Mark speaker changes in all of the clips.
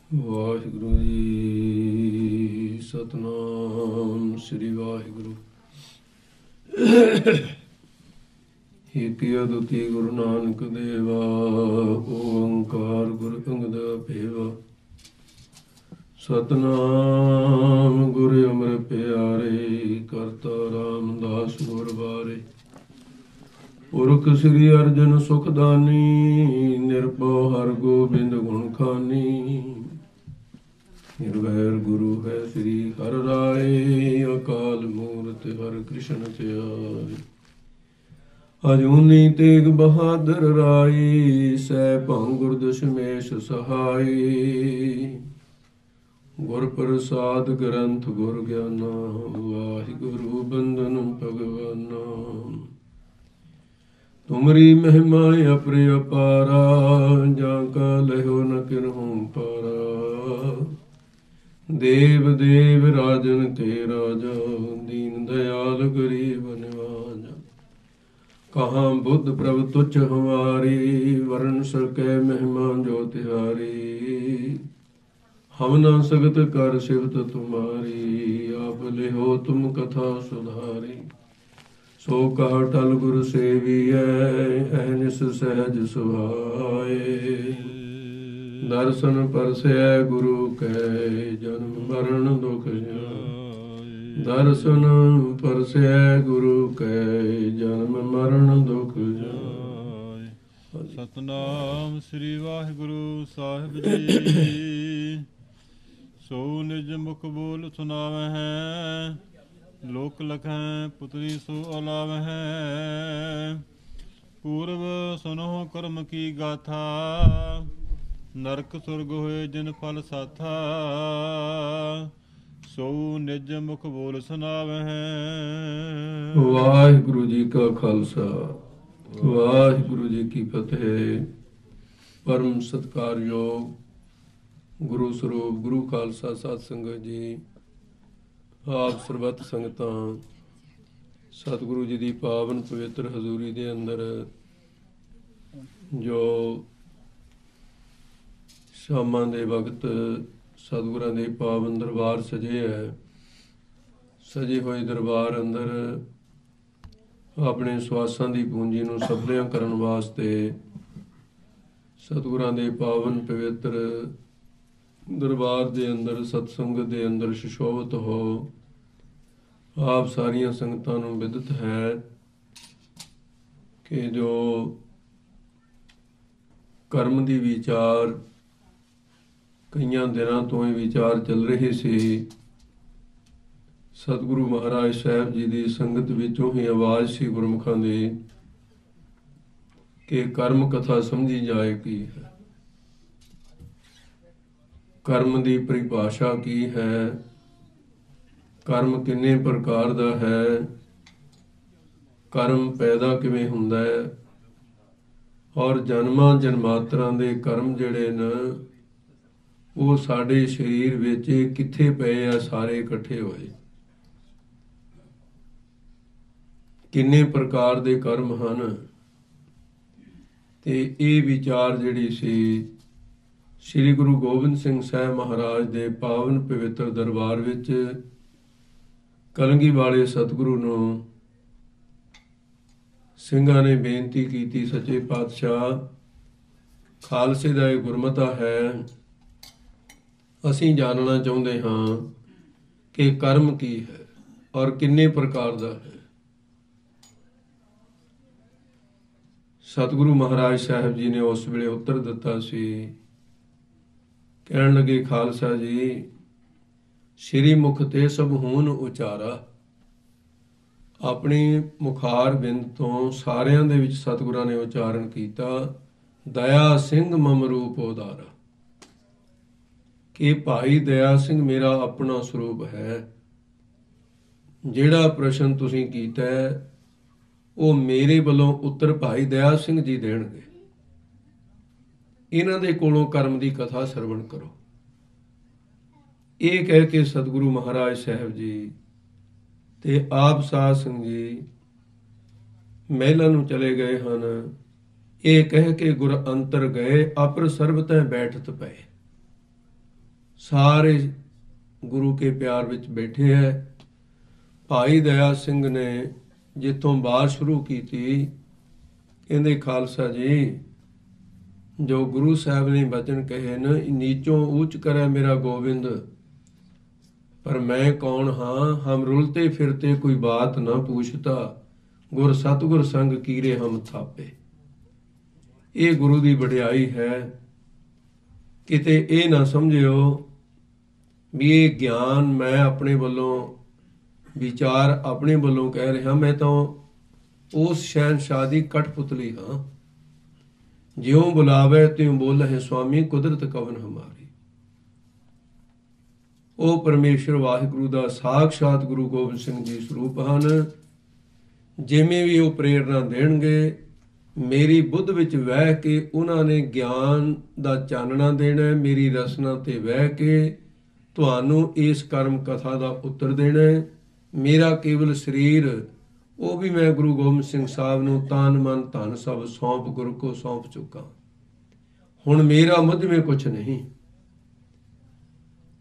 Speaker 1: ਵਾਹਿਗੁਰੂ ਜੀ ਸਤਨਾਮ ਸ੍ਰੀ ਵਾਹਿਗੁਰੂ। ਏਕ ਅਦੁੱਤੀ ਗੁਰੂ ਨਾਨਕ ਦੇਵਾ, ਓੰਕਾਰ ਗੁਰੂ ਅੰਗਦ ਭੇਵਾ। ਸਤਨਾਮ ਗੁਰੂ ਅਮਰ ਪਿਆਰੇ, ਕਰਤਾ ਰਾਮਦਾਸ ਗੁਰ ਬਾਰੇ। ਪੁਰਖ ਸ੍ਰੀ ਅਰਜਨ ਸੁਖਦਾਨੀ, ਨਿਰਭਉ ਹਰਿ ਗੋਬਿੰਦ ਗੁਣ ਖਾਨੀ। ਨਿਰਵੈਰ ਗੁਰੂ ਹੈ ਸ੍ਰੀ ਹਰਿ ਰਾਏ, ਅਕਾਲ ਮੂਰਤਿ ਹਰਿ ਕ੍ਰਿਸ਼ਨ ਧਿਆਏ। ਅਜੂਨੀ ਤੇਗ ਬਹਾਦਰ ਰਾਈ, ਸਹਿ ਗੁਰ ਦਸ਼ਮੇਸ਼ ਸਹਾਈ। ਗੁਰ ਪ੍ਰਸਾਦ ਗ੍ਰੰਥ ਗੁਰ ਗਿਆਨਾ, ਵਾਹਿਗੁਰੂ ਬੰਦਨ ਭਗਵਾਨਾ। ਤੁਮਰੀ ਮਹਿਮਾ ਅਪਰਿ ਅਪਾਰਾ, ਜਾਂ ਕਾ ਲਹੋ ਨ ਕਿਨਹੂ ਪਾਰਾ। ਦੇਵ ਦੇਵ ਰਾਜਨ ਕੇ ਰਾਜਾ, ਦੀਨ ਦਇਆਲ ਗਰੀਬ ਨਿਵਾਜਾ। ਕਹਾਂ ਬੁੱਧ ਪ੍ਰਭ ਤੁਛ ਹਮਾਰੀ, ਵਰਨ ਸਕੈ ਮਹਿਮਾ ਜੋ ਤਿਹਾਰੀ। ਹਮ ਨ ਸਗਤ ਕਰ ਸਿਫਤ ਤੁਮਾਰੀ, ਆਪ ਲਿਹੋ ਤੁਮ ਕਥਾ ਸੁਧਾਰੀ। ਸੋ ਕਹਾ ਟਲ ਗੁਰ ਸੇਵੀਐ, ਅਹਨਿਸ ਸਹਿਜ ਸੁਭਾਏ। ਦਰਸ਼ਨ ਪਰਸੈ ਗੁਰੂ ਕੈ, ਜਨਮ ਮਰਨ ਦੁਖ ਜਾਏ। ਦਰਸ਼ਨ ਪਰਸੈ ਗੁਰੂ ਕੈ, ਜਨਮ ਮਰਨ ਦੁਖ ਜਾਏ।
Speaker 2: ਸਤਨਾਮ ਸ੍ਰੀ ਵਾਹਿਗੁਰੂ ਸਾਹਿਬ ਜੀ। ਸੋ ਨਿਜ ਮੁਖ ਬੋਲ ਸੁਣਾਵਹਿ, ਲੋਕ ਲਖੈ ਪੁਤਰੀ ਸੋ ਅਲਾਵਹਿ। ਪੂਰਵ ਸੁਨਹੁ ਕਰਮ ਕੀ ਗਾਥਾ, ਨਰਕ ਸੁਰਗ ਹੋਏ ਜਿਨ ਫਲ ਸਾਥਾ। ਸੋ ਨਿਜ ਮੁਖ ਬੋਲ ਸੁਣਾਵਹਿ।
Speaker 1: ਵਾਹਿਗੁਰੂ ਜੀ ਕਾ ਖਾਲਸਾ, ਵਾਹਿਗੁਰੂ ਜੀ ਕੀ ਫਤਿਹ। ਪਰਮ ਸਤਿਕਾਰਯੋਗ ਗੁਰੂ ਸਰੂਪ ਗੁਰੂ ਖਾਲਸਾ ਸਾਧ ਸੰਗਤ ਜੀ, ਆਪ ਸਰਬੱਤ ਸੰਗਤਾਂ ਸਤਿਗੁਰੂ ਜੀ ਦੀ ਪਾਵਨ ਪਵਿੱਤਰ ਹਜ਼ੂਰੀ ਦੇ ਅੰਦਰ ਜੋ ਸ਼ਾਮਾਂ ਦੇ ਵਕਤ ਸਤਿਗੁਰਾਂ ਦੇ ਪਾਵਨ ਦਰਬਾਰ ਸਜੇ ਹੈ, ਸਜੇ ਹੋਏ ਦਰਬਾਰ ਅੰਦਰ ਆਪਣੇ ਸਵਾਸਾਂ ਦੀ ਪੂੰਜੀ ਨੂੰ ਸਫਲਿਆਂ ਕਰਨ ਵਾਸਤੇ ਸਤਿਗੁਰਾਂ ਦੇ ਪਾਵਨ ਪਵਿੱਤਰ ਦਰਬਾਰ ਦੇ ਅੰਦਰ ਸਤਸੰਗਤ ਦੇ ਅੰਦਰ ਸੁਸ਼ੋਭਿਤ ਹੋ। ਆਪ ਸਾਰੀਆਂ ਸੰਗਤਾਂ ਨੂੰ ਵਿਦਿਤ ਹੈ ਕਿ ਜੋ ਕਰਮ ਦੀ ਵਿਚਾਰ ਕਈਆਂ ਦਿਨਾਂ ਤੋਂ ਇਹ ਵਿਚਾਰ ਚੱਲ ਰਹੇ ਸੀ। ਸਤਿਗੁਰੂ ਮਹਾਰਾਜ ਸਾਹਿਬ ਜੀ ਦੀ ਸੰਗਤ ਵਿੱਚੋਂ ਹੀ ਆਵਾਜ਼ ਸੀ ਗੁਰਮੁਖਾਂ ਦੀ ਕਿ ਕਰਮ ਕਥਾ ਸਮਝੀ ਜਾਏ ਕੀ ਹੈ, ਕਰਮ ਦੀ ਪਰਿਭਾਸ਼ਾ ਕੀ ਹੈ, ਕਰਮ ਕਿੰਨੇ ਪ੍ਰਕਾਰ ਦਾ ਹੈ, ਕਰਮ ਪੈਦਾ ਕਿਵੇਂ ਹੁੰਦਾ ਹੈ, ਔਰ ਜਨਮਾਂ ਜਨਮਾਂਤਰਾਂ ਦੇ ਕਰਮ ਜਿਹੜੇ ਨੇ ਉਹ ਸਾਡੇ ਸਰੀਰ ਵਿੱਚ ਕਿੱਥੇ ਪਏ ਆ, ਸਾਰੇ ਇਕੱਠੇ ਹੋਏ। ਕਿੰਨੇ ਪ੍ਰਕਾਰ ਦੇ ਕਰਮ ਹਨ। ਤੇ ਇਹ ਵਿਚਾਰ ਜਿਹੜੀ ਸੀ ਸ੍ਰੀ ਗੁਰੂ ਗੋਬਿੰਦ ਸਿੰਘ ਸਾਹਿਬ ਮਹਾਰਾਜ ਦੇ ਪਾਵਨ ਪਵਿੱਤਰ ਦਰਬਾਰ ਵਿੱਚ ਕਲਗੀ ਵਾਲੇ ਸਤਿਗੁਰੂ ਨੂੰ ਸਿੰਘਾਂ ਨੇ ਬੇਨਤੀ ਕੀਤੀ, ਸੱਚੇ ਪਾਤਸ਼ਾਹ ਖਾਲਸੇ ਦਾ ਇਹ ਗੁਰਮਤਾ ਹੈ, ਅਸੀਂ ਜਾਣਨਾ ਚਾਹੁੰਦੇ ਹਾਂ ਕਿ ਕਰਮ ਕੀ ਹੈ ਔਰ ਕਿੰਨੇ ਪ੍ਰਕਾਰ ਦਾ ਹੈ। ਸਤਿਗੁਰੂ ਮਹਾਰਾਜ ਸਾਹਿਬ ਜੀ ਨੇ ਉਸ ਵੇਲੇ ਉੱਤਰ ਦਿੱਤਾ ਸੀ, ਕਹਿਣ ਲੱਗੇ ਖਾਲਸਾ ਜੀ, ਸ਼੍ਰੀ ਮੁਖ ਤੇ ਸਭ ਹੂਨ ਉਚਾਰਾ। ਆਪਣੀ ਮੁਖਾਰ ਬਿੰਦ ਤੋਂ ਸਾਰਿਆਂ ਦੇ ਵਿੱਚ ਸਤਿਗੁਰਾਂ ਨੇ ਉਚਾਰਨ ਕੀਤਾ, ਦਇਆ ਸਿੰਘ ਮਮ ਰੂਪ ਉਦਾਰਾ, ਕਿ ਭਾਈ ਦਇਆ ਸਿੰਘ ਮੇਰਾ ਆਪਣਾ ਸਰੂਪ ਹੈ। ਜਿਹੜਾ ਪ੍ਰਸ਼ਨ ਤੁਸੀਂ ਕੀਤਾ ਉਹ ਮੇਰੇ ਵੱਲੋਂ ਉੱਤਰ ਭਾਈ ਦਇਆ ਸਿੰਘ ਜੀ ਦੇਣਗੇ। ਇਹਨਾਂ ਦੇ ਕੋਲੋਂ ਕਰਮ ਦੀ ਕਥਾ ਸਰਵਣ ਕਰੋ। ਇਹ ਕਹਿ ਕੇ ਸਤਿਗੁਰੂ ਮਹਾਰਾਜ ਸਾਹਿਬ ਜੀ ਤੇ ਆਪ ਸਾਧ ਸੰਗਤ ਜੀ ਮਹਿਲਾਂ ਨੂੰ ਚਲੇ ਗਏ ਹਨ। ਇਹ ਕਹਿ ਕੇ ਗੁਰ ਅੰਤਰ ਗਏ, ਅਪਰ ਸਰਬ ਤੈ ਬੈਠਤ ਪਏ। ਸਾਰੇ ਗੁਰੂ ਕੇ ਪਿਆਰ ਵਿੱਚ ਬੈਠੇ ਹੈ। ਭਾਈ ਦਇਆ ਸਿੰਘ ਨੇ ਜਿੱਥੋਂ ਬਾਤ ਸ਼ੁਰੂ ਕੀਤੀ, ਕਹਿੰਦੇ ਖਾਲਸਾ ਜੀ, ਜੋ ਗੁਰੂ ਸਾਹਿਬ ਨੇ ਬਚਨ ਕਹੇ ਨ, ਨੀਚੋਂ ਊਚ ਕਰੇ ਮੇਰਾ ਗੋਬਿੰਦ, ਪਰ ਮੈਂ ਕੌਣ ਹਾਂ, ਹਮ ਰੁਲਤੇ ਫਿਰਤੇ ਕੋਈ ਬਾਤ ਨਾ ਪੁੱਛਤਾ, ਗੁਰ ਸਤਿਗੁਰ ਸੰਗ ਕੀਰੇ ਹਮ ਥਾਪੇ। ਇਹ ਗੁਰੂ ਦੀ ਵਡਿਆਈ ਹੈ। ਕਿਤੇ ਇਹ ਨਾ ਸਮਝਿਓ ਵੀ ਇਹ ਗਿਆਨ ਮੈਂ ਆਪਣੇ ਵੱਲੋਂ, ਵਿਚਾਰ ਆਪਣੇ ਵੱਲੋਂ ਕਹਿ ਰਿਹਾ। ਮੈਂ ਤਾਂ ਉਸ ਸ਼ਹਿਨਸ਼ਾਹ ਦੀ ਕਠਪੁਤਲੀ ਹਾਂ। ਜਿਉਂ ਬੁਲਾਵੇ ਤਿਉਂ ਬੋਲੇ ਸੁਆਮੀ, ਕੁਦਰਤ ਕਵਨ ਹਮਾਰੀ। ਉਹ ਪਰਮੇਸ਼ਰ ਵਾਹਿਗੁਰੂ ਦਾ ਸਾਖਸ਼ਾਤ ਗੁਰੂ ਗੋਬਿੰਦ ਸਿੰਘ ਜੀ ਸਰੂਪ ਹਨ। ਜਿਵੇਂ ਵੀ ਉਹ ਪ੍ਰੇਰਨਾ ਦੇਣਗੇ, ਮੇਰੀ ਬੁੱਧ ਵਿੱਚ ਵਹਿ ਕੇ ਉਹਨਾਂ ਨੇ ਗਿਆਨ ਦਾ ਚਾਨਣਾ ਦੇਣਾ। ਮੇਰੀ ਰਸਨਾ ਤੇ ਵਹਿ ਕੇ ਤੁਹਾਨੂੰ ਇਸ ਕਰਮ ਕਥਾ ਦਾ ਉੱਤਰ ਦੇਣਾ। ਮੇਰਾ ਕੇਵਲ ਸਰੀਰ, ਉਹ ਵੀ ਮੈਂ ਗੁਰੂ ਗੋਬਿੰਦ ਸਿੰਘ ਸਾਹਿਬ ਨੂੰ ਤਨ ਮਨ ਧਨ ਸਭ ਸੌਂਪ ਗੁਰੂ ਕੋ ਸੌਂਪ ਚੁੱਕਾ। ਹੁਣ ਮੇਰਾ ਮੁਝ ਮੇਂ ਕੁਛ ਨਹੀਂ।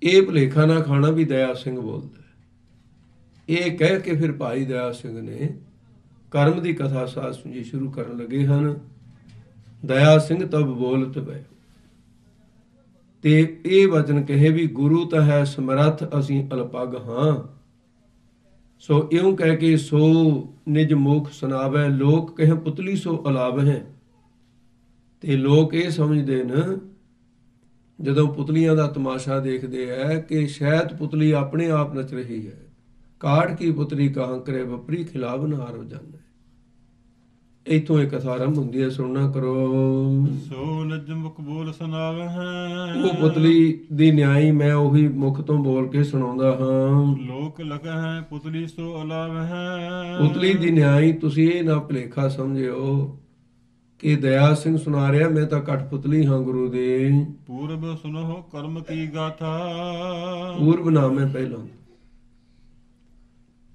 Speaker 1: ਇਹ ਭੁਲੇਖਾ ਨਾ ਖਾਣਾ ਵੀ ਦਇਆ ਸਿੰਘ ਬੋਲਦਾ। ਇਹ ਕਹਿ ਕੇ ਫਿਰ ਭਾਈ ਦਇਆ ਸਿੰਘ ਨੇ ਕਰਮ ਦੀ ਕਥਾ ਸਾਧ ਜੀ ਸ਼ੁਰੂ ਕਰਨ ਲੱਗੇ ਹਨ। ਦਇਆ ਸਿੰਘ ਤਬ ਬੋਲਤ ਪਏ ਤੇ ਇਹ ਵਚਨ ਕਹੇ ਵੀ ਗੁਰੂ ਤਾਂ ਹੈ ਸਮਰੱਥ, ਅਸੀਂ ਅਲਪਗ ਹਾਂ। ਸੋ ਇਉਂ ਕਹਿ ਕੇ ਸੋ ਨਿਜ ਮੁਖ ਸੁਣਾਵੇ, ਲੋਕ ਕਹੇ ਪੁਤਲੀ ਸੋ ਅਲਾਵ ਹੈ। ਤੇ ਲੋਕ ਇਹ ਸਮਝਦੇ ਨੇ ਜਦੋਂ ਪੁਤਲੀਆਂ ਦਾ ਤਮਾਸ਼ਾ ਦੇਖਦੇ ਹੈ ਕਿ ਸ਼ਾਇਦ ਪੁਤਲੀ ਆਪਣੇ ਆਪ ਨੱਚ ਰਹੀ ਹੈ। ਕਾੜ ਕੀ ਪੁਤਲੀ ਕਹਾਂ ਕਰੇ ਵਪਰੀ ਖਿਲਾਵ ਨਹਾਰ ਹੋ ਜਾਂਦਾ। ਇੱਥੋਂ ਇਹ ਕਥਾ ਆਰੰਭ ਹੁੰਦੀ ਹੈ। ਸੁਣਨਾ ਕਰੋ।
Speaker 2: ਸੋ ਨਿਜ ਮੁਖ ਬੋਲ ਸੁਣਾਵੇ ਹੈ,
Speaker 1: ਉਹ ਪੁਤਲੀ ਦੀ ਨਿਆਈ ਮੈਂ ਉਹੀ ਮੁਖ ਤੋਂ ਬੋਲ ਕੇ ਸੁਣਾਉਂਦਾ ਹਾਂ।
Speaker 2: ਲੋਕ ਲਗਾ ਹੈ ਪੁਤਲੀ ਸੋ ਅਲਾਵ ਹੈ।
Speaker 1: ਪੁਤਲੀ ਦੀ ਨਿਆਈ ਤੁਸੀਂ ਇਹ ਨਾ ਭੁਲੇਖਾ ਸਮਝਿਓ ਕਿ ਦਇਆ ਸਿੰਘ ਸੁਣਾ ਰਿਹਾ, ਮੈਂ ਤਾਂ ਕਠਪੁਤਲੀ ਹਾਂ ਗੁਰੂ ਦੇ।
Speaker 2: ਪੂਰਬ ਸੁਨੋ ਕਰਮ ਕੀ ਗਾਥਾ।
Speaker 1: ਪੂਰਬ ਨਾਮ ਹੈ ਪਹਿਲਾਂ।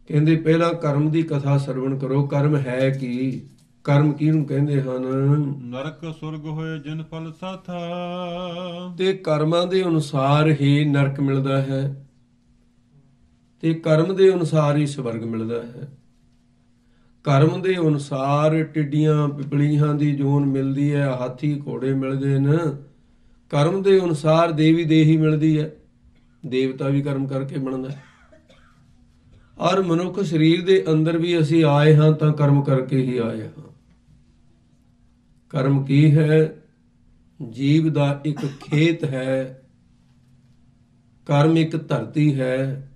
Speaker 1: ਕਹਿੰਦੇ ਪਹਿਲਾਂ ਕਰਮ ਦੀ ਕਥਾ ਸਰਵਣ ਕਰੋ। ਕਰਮ ਹੈ ਕੀ? ਕਰਮ ਕਿਹਨੂੰ ਕਹਿੰਦੇ ਹਨ?
Speaker 2: ਨਰਕ ਸੁਰਗ ਹੋਏ ਜਿਨ ਫਲ ਸਾਥਾ।
Speaker 1: ਤੇ ਕਰਮਾਂ ਦੇ ਅਨੁਸਾਰ ਹੀ ਨਰਕ ਮਿਲਦਾ ਹੈ ਤੇ ਕਰਮ ਦੇ ਅਨੁਸਾਰ ਹੀ ਸਵਰਗ ਮਿਲਦਾ ਹੈ। ਕਰਮ ਦੇ ਅਨੁਸਾਰ ਟਿੱਡੀਆਂ ਪਿਪਲੀਆਂ ਦੀ ਜੂਨ ਮਿਲਦੀ ਹੈ, ਹਾਥੀ ਘੋੜੇ ਮਿਲਦੇ ਨੇ। ਕਰਮ ਦੇ ਅਨੁਸਾਰ ਦੇਵੀ ਦੇਹੀ ਮਿਲਦੀ ਹੈ, ਦੇਵਤਾ ਵੀ ਕਰਮ ਕਰਕੇ ਬਣਦਾ ਹੈ। ਔਰ ਮਨੁੱਖ ਸਰੀਰ ਦੇ ਅੰਦਰ ਵੀ ਅਸੀਂ ਆਏ ਹਾਂ ਤਾਂ ਕਰਮ ਕਰਕੇ ਹੀ ਆਏ ਹਾਂ। ਕਰਮ ਕੀ ਹੈ? ਜੀਵ ਦਾ ਇੱਕ ਖੇਤ ਹੈ। ਕਰਮ ਇੱਕ ਧਰਤੀ ਹੈ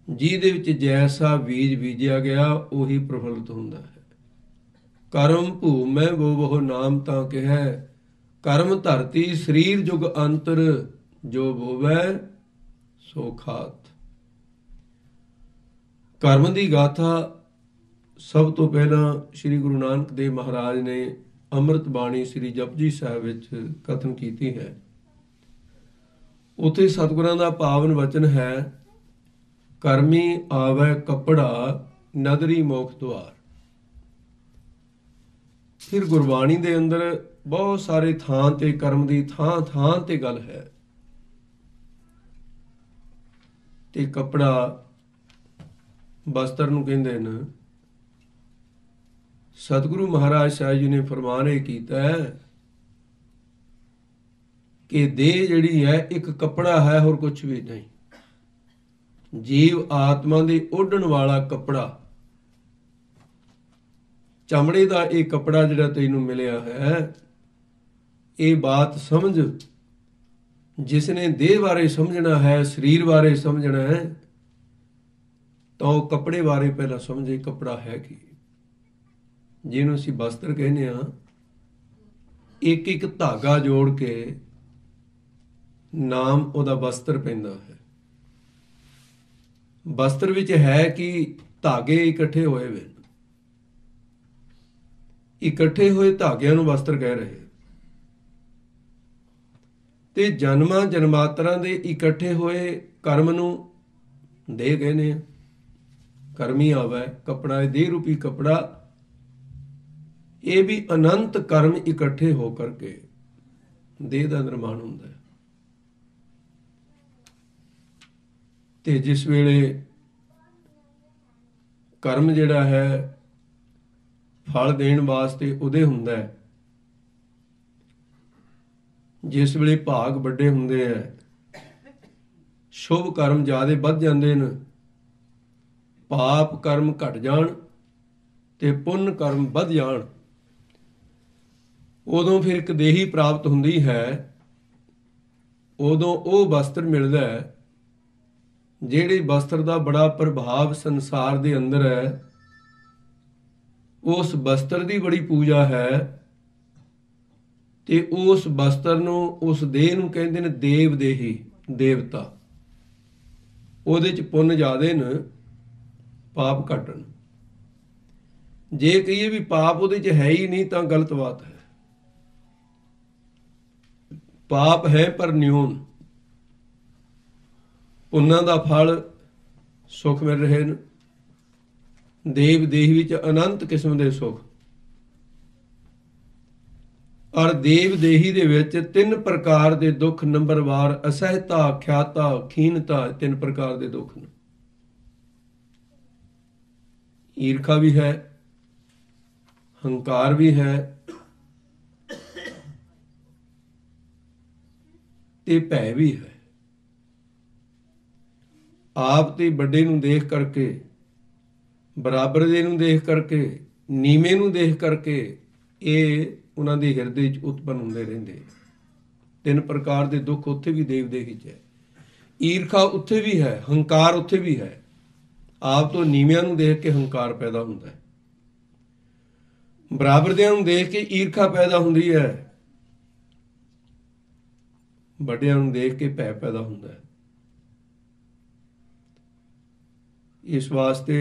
Speaker 1: ਜਿਹਦੇ ਵਿੱਚ ਜੈਸਾ ਬੀਜ ਬੀਜਿਆ ਗਿਆ ਉਹੀ ਪ੍ਰਫੁੱਲਤ ਹੁੰਦਾ ਹੈ। ਕਰਮ ਭੂਮੈ ਬੋ ਨਾਮ ਤਾਂ ਕਿਹਾ। ਕਰਮ ਧਰਤੀ ਸਰੀਰ ਜੁਗ ਅੰਤਰ, ਜੋ ਬੋਵੈ ਸੋ ਖਾਤ। ਕਰਮ ਦੀ ਗਾਥਾ ਸਭ ਤੋਂ ਪਹਿਲਾਂ ਸ੍ਰੀ ਗੁਰੂ ਨਾਨਕ ਦੇਵ ਮਹਾਰਾਜ ਨੇ ਅੰਮ੍ਰਿਤ ਬਾਣੀ ਸ੍ਰੀ ਜਪਜੀ ਸਾਹਿਬ ਵਿੱਚ ਕਥਨ ਕੀਤੀ ਹੈ। ਉੱਥੇ ਸਤਿਗੁਰਾਂ ਦਾ ਪਾਵਨ ਵਚਨ ਹੈ, ਕਰਮੀ ਆਵੈ ਕੱਪੜਾ ਨਦਰੀ ਮੋਖ ਦੁਆਰ। ਫਿਰ ਗੁਰਬਾਣੀ ਦੇ ਅੰਦਰ ਬਹੁਤ ਸਾਰੇ ਥਾਂ ਤੇ ਕਰਮ ਦੀ ਥਾਂ ਥਾਂ ਤੇ ਗੱਲ ਹੈ। ਤੇ ਕੱਪੜਾ ਬਸਤਰ ਨੂੰ ਕਹਿੰਦੇ ਨੇ। ਸਤਿਗੁਰੂ ਮਹਾਰਾਜ ਸਾਹਿਬ ਜੀ ਨੇ ਫਰਮਾਨ ਇਹ ਕੀਤਾ ਹੈ ਕਿ ਦੇਹ ਜਿਹੜੀ ਹੈ ਇੱਕ ਕੱਪੜਾ ਹੈ, ਹੋਰ ਕੁਝ ਵੀ ਨਹੀਂ। ਜੀਵ ਆਤਮਾ ਦੇ ਓਢਣ ਵਾਲਾ ਕੱਪੜਾ, ਚਮੜੇ ਦਾ ਇਹ ਕੱਪੜਾ ਜਿਹੜਾ ਤੈਨੂੰ ਮਿਲਿਆ ਹੈ, ਇਹ ਬਾਤ ਸਮਝ। ਜਿਸ ਨੇ ਦੇਹ ਬਾਰੇ ਸਮਝਣਾ ਹੈ, ਸਰੀਰ ਬਾਰੇ ਸਮਝਣਾ ਹੈ, ਤਾਂ ਉਹ ਕੱਪੜੇ ਬਾਰੇ ਪਹਿਲਾਂ ਸਮਝੇ ਕੱਪੜਾ ਹੈ ਕੀ। ਜਿਹਨੂੰ ਅਸੀਂ ਬਸਤਰ ਕਹਿੰਦੇ ਹਾਂ, ਇੱਕ ਇੱਕ ਧਾਗਾ ਜੋੜ ਕੇ ਨਾਮ ਉਹਦਾ ਬਸਤਰ ਪੈਂਦਾ ਹੈ। ਬਸਤਰ ਵਿੱਚ ਹੈ ਕਿ ਧਾਗੇ ਇਕੱਠੇ ਹੋਏ ਵੇ, ਇਕੱਠੇ ਹੋਏ ਧਾਗਿਆਂ ਨੂੰ ਬਸਤਰ ਕਹਿ ਰਹੇ। ਤੇ ਜਨਮਾਂ ਜਨਮਾਤਰਾਂ ਦੇ ਇਕੱਠੇ ਹੋਏ ਕਰਮ ਨੂੰ ਦੇਹ ਕਹਿੰਦੇ ਆ। ਕਰਮੀ ਆਵੈ ਕੱਪੜਾ, ਦੇਹ ਰੂਪੀ ਕੱਪੜਾ। ਇਹ ਵੀ ਅਨੰਤ ਕਰਮ ਇਕੱਠੇ ਹੋ ਕਰਕੇ ਦੇਹ ਦਾ ਨਿਰਮਾਣ ਹੁੰਦਾ ਹੈ। ਤੇ ਜਿਸ ਵੇਲੇ ਕਰਮ ਜਿਹੜਾ ਹੈ ਫਲ ਦੇਣ ਵਾਸਤੇ ਉਦੇ ਹੁੰਦਾ ਹੈ, ਜਿਸ ਵੇਲੇ ਭਾਗ ਵੱਡੇ ਹੁੰਦੇ ਹੈ, ਸ਼ੁਭ ਕਰਮ ਜ਼ਿਆਦੇ ਵੱਧ ਜਾਂਦੇ ਨੇ, ਪਾਪ ਕਰਮ ਘਟ ਜਾਣ ਤੇ ਪੁੰਨ ਕਰਮ ਵੱਧ ਜਾਣ, ਉਦੋਂ ਫਿਰ ਇੱਕ ਦੇਹੀ ਪ੍ਰਾਪਤ ਹੁੰਦੀ ਹੈ। ਉਦੋਂ ਉਹ ਵਸਤਰ ਮਿਲਦਾ ਹੈ ਜਿਹੜੇ ਵਸਤਰ ਦਾ ਬੜਾ ਪ੍ਰਭਾਵ ਸੰਸਾਰ ਦੇ ਅੰਦਰ ਹੈ। ਉਸ ਵਸਤਰ ਦੀ ਬੜੀ ਪੂਜਾ ਹੈ ਤੇ ਉਸ ਵਸਤਰ ਨੂੰ, ਉਸ ਦੇਹ ਨੂੰ ਕਹਿੰਦੇ ਨੇ ਦੇਵ ਦੇਹੀ, ਦੇਵਤਾ। ਉਹਦੇ ਚ ਪੁੰਨ ਜ਼ਿਆਦੇ ਨੇ, ਪਾਪ ਘੱਟ ਨੇ। ਜੇ ਕਹੀਏ ਵੀ ਪਾਪ ਉਹਦੇ ਚ ਹੈ ਹੀ ਨਹੀਂ ਤਾਂ ਗਲਤ ਬਾਤ ਹੈ। ਪਾਪ ਹੈ ਪਰ ਨਿਊਨ, ਪੁੰਨਾਂ ਦਾ ਫਲ ਸੁੱਖ ਮਿਲ ਰਹੇ ਨੇ। ਦੇਵ ਦੇਹ ਵਿੱਚ ਅਨੰਤ ਕਿਸਮ ਦੇ ਸੁੱਖ, ਔਰ ਦੇਵ ਦੇਹੀ ਦੇ ਵਿੱਚ 3 ਪ੍ਰਕਾਰ ਦੇ ਦੁੱਖ ਨੰਬਰਵਾਰ, ਅਸਹਿਤਾ, ਖਿਆਤਾ, ਖੀਨਤਾ, 3 ਪ੍ਰਕਾਰ ਦੇ ਦੁੱਖ ਨੇ। ਈਰਖਾ ਵੀ ਹੈ, ਹੰਕਾਰ ਵੀ ਹੈ ਤੇ ਭੈ ਵੀ ਹੈ। ਆਪ ਤੇ ਵੱਡੇ ਨੂੰ ਦੇਖ ਕਰਕੇ, ਬਰਾਬਰ ਦੇ ਨੂੰ ਦੇਖ ਕਰਕੇ, ਨੀਵੇਂ ਨੂੰ ਦੇਖ ਕਰਕੇ ਇਹ ਉਹਨਾਂ ਦੇ ਹਿਰਦੇ 'ਚ ਉਤਪੰਨ ਹੁੰਦੇ ਰਹਿੰਦੇ। 3 ਪ੍ਰਕਾਰ ਦੇ ਦੁੱਖ ਉੱਥੇ ਵੀ ਦੇਵ ਦੇਹੀ 'ਚ ਹੈ। ਈਰਖਾ ਉੱਥੇ ਵੀ ਹੈ, ਹੰਕਾਰ ਉੱਥੇ ਵੀ ਹੈ। ਆਪ ਤੋਂ ਨੀਵਿਆਂ ਨੂੰ ਦੇਖ ਕੇ ਹੰਕਾਰ ਪੈਦਾ ਹੁੰਦਾ ਹੈ, ਬਰਾਬਰਦਿਆਂ ਨੂੰ ਦੇਖ ਕੇ ਈਰਖਾ ਪੈਦਾ ਹੁੰਦੀ ਹੈ, ਵੱਡਿਆਂ ਨੂੰ ਦੇਖ ਕੇ ਭੈ ਪੈਦਾ ਹੁੰਦਾ ਹੈ। ਇਸ ਵਾਸਤੇ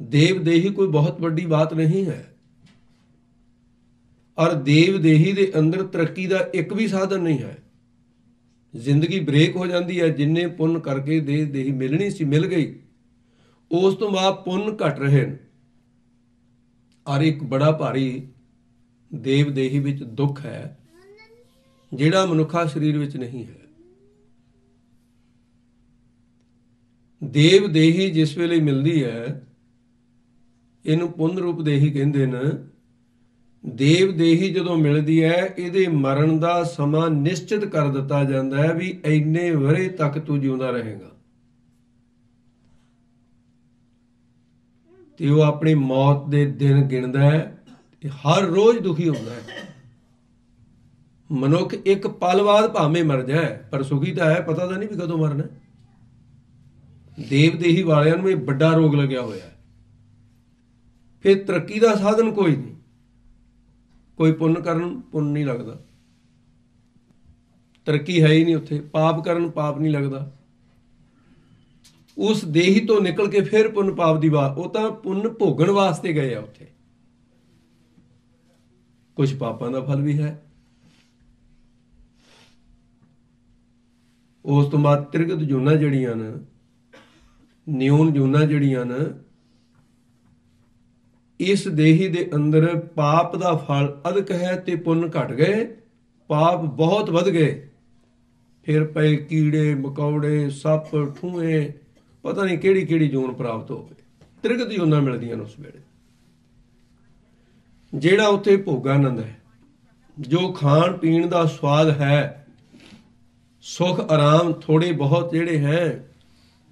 Speaker 1: ਦੇਵ ਦੇਹੀ ਕੋਈ ਬਹੁਤ ਵੱਡੀ ਬਾਤ ਨਹੀਂ ਹੈ, ਔਰ ਦੇਵ ਦੇਹੀ ਦੇ ਅੰਦਰ ਤਰੱਕੀ ਦਾ ਇੱਕ ਵੀ ਸਾਧਨ ਨਹੀਂ ਹੈ। ਜ਼ਿੰਦਗੀ ਬ੍ਰੇਕ ਹੋ ਜਾਂਦੀ ਹੈ। ਜਿੰਨੇ ਪੁੰਨ ਕਰਕੇ ਦੇਵ ਦੇਹੀ ਮਿਲਣੀ ਸੀ ਮਿਲ ਗਈ, ਉਸ ਤੋਂ ਬਾਅਦ ਪੁੰਨ ਘਟ ਰਹੇ ਨੇ, ਔਰ ਇੱਕ ਬੜਾ ਭਾਰੀ ਦੇਵ ਦੇਹੀ ਵਿੱਚ ਦੁੱਖ ਹੈ ਜਿਹੜਾ ਮਨੁੱਖਾ ਸਰੀਰ ਵਿੱਚ ਨਹੀਂ ਹੈ। ਦੇਵ ਦੇਹੀ ਜਿਸ ਵੇਲੇ ਮਿਲਦੀ ਹੈ, ਇਹਨੂੰ ਪੁੰਨ ਰੂਪ ਦੇਹੀ ਕਹਿੰਦੇ ਨੇ। ਦੇਵ ਦੇਹੀ ਜਦੋਂ ਮਿਲਦੀ ਹੈ, ਇਹਦੇ ਮਰਨ ਦਾ ਸਮਾਂ ਨਿਸ਼ਚਿਤ ਕਰ ਦਿੱਤਾ ਜਾਂਦਾ ਹੈ ਵੀ ਇੰਨੇ ਵਰੇ ਤੱਕ ਤੂੰ ਜਿਉਂਦਾ ਰਹੇਗਾ। ਤੇ ਉਹ ਆਪਣੀ ਮੌਤ ਦੇ ਦਿਨ ਗਿਣਦਾ ਹੈ, ਹਰ ਰੋਜ਼ ਦੁਖੀ ਹੁੰਦਾ ਹੈ। ਮਨੁੱਖ ਇੱਕ ਪਲ ਬਾਅਦ ਭਾਵੇਂ ਮਰ ਜਾਏ, ਪਰ ਸੁਖੀ ਤਾਂ ਹੈ, ਪਤਾ ਤਾਂ ਨਹੀਂ ਵੀ ਕਦੋਂ ਮਰਨਾ। ਦੇਵ ਦੇਹੀ ਵਾਲਿਆਂ ਨੂੰ ਇਹ ਵੱਡਾ ਰੋਗ ਲੱਗਿਆ ਹੋਇਆ ਹੈ। ਫਿਰ ਤਰੱਕੀ ਦਾ ਸਾਧਨ ਕੋਈ ਨਹੀਂ, ਕੋਈ ਪੁੰਨ ਕਰਨ ਪੁੰਨ ਨਹੀਂ ਲੱਗਦਾ, ਤਰੱਕੀ ਹੈ ਹੀ ਨਹੀਂ ਉੱਥੇ। ਪਾਪ ਕਰਨ ਪਾਪ ਨਹੀਂ ਲੱਗਦਾ। ਉਸ ਦੇਹੀ ਤੋਂ ਨਿਕਲ ਕੇ ਫਿਰ ਪੁੰਨ ਪਾਪ ਦੀ ਬਾਤ, ਉਹ ਤਾਂ ਪੁੰਨ ਭੋਗਣ ਵਾਸਤੇ ਗਏ ਆ ਉੱਥੇ। ਕੁਝ ਪਾਪਾਂ ਦਾ ਫਲ ਵੀ ਹੈ। ਉਸ ਤੋਂ ਬਾਅਦ ਤ੍ਰਿਗਤ ਜੂਨਾਂ ਜਿਹੜੀਆਂ ਨੇ, ਨਿਊਨ ਜੂਨਾਂ ਜਿਹੜੀਆਂ ਨੇ, ਇਸ ਦੇਹੀ ਦੇ ਅੰਦਰ ਪਾਪ ਦਾ ਫਲ ਅਧਿਕ ਹੈ ਤੇ ਪੁੰਨ ਘਟ ਗਏ, ਪਾਪ ਬਹੁਤ ਵੱਧ ਗਏ। ਫਿਰ ਪਏ ਕੀੜੇ ਮਕੌੜੇ, ਸੱਪ ਠੂਏ, ਪਤਾ ਨਹੀਂ ਕਿਹੜੀ ਕਿਹੜੀ ਜੂਨ ਪ੍ਰਾਪਤ ਹੋਵੇ। ਤ੍ਰਿਗਤ ਜੂਨਾਂ ਮਿਲਦੀਆਂ ਨੇ ਉਸ ਵੇਲੇ। ਜਿਹੜਾ ਉੱਥੇ ਭੋਗਾਨੰਦ ਹੈ, ਜੋ ਖਾਣ ਪੀਣ ਦਾ ਸਵਾਦ ਹੈ, ਸੁੱਖ ਆਰਾਮ ਥੋੜੇ ਬਹੁਤ ਜਿਹੜੇ ਹੈ,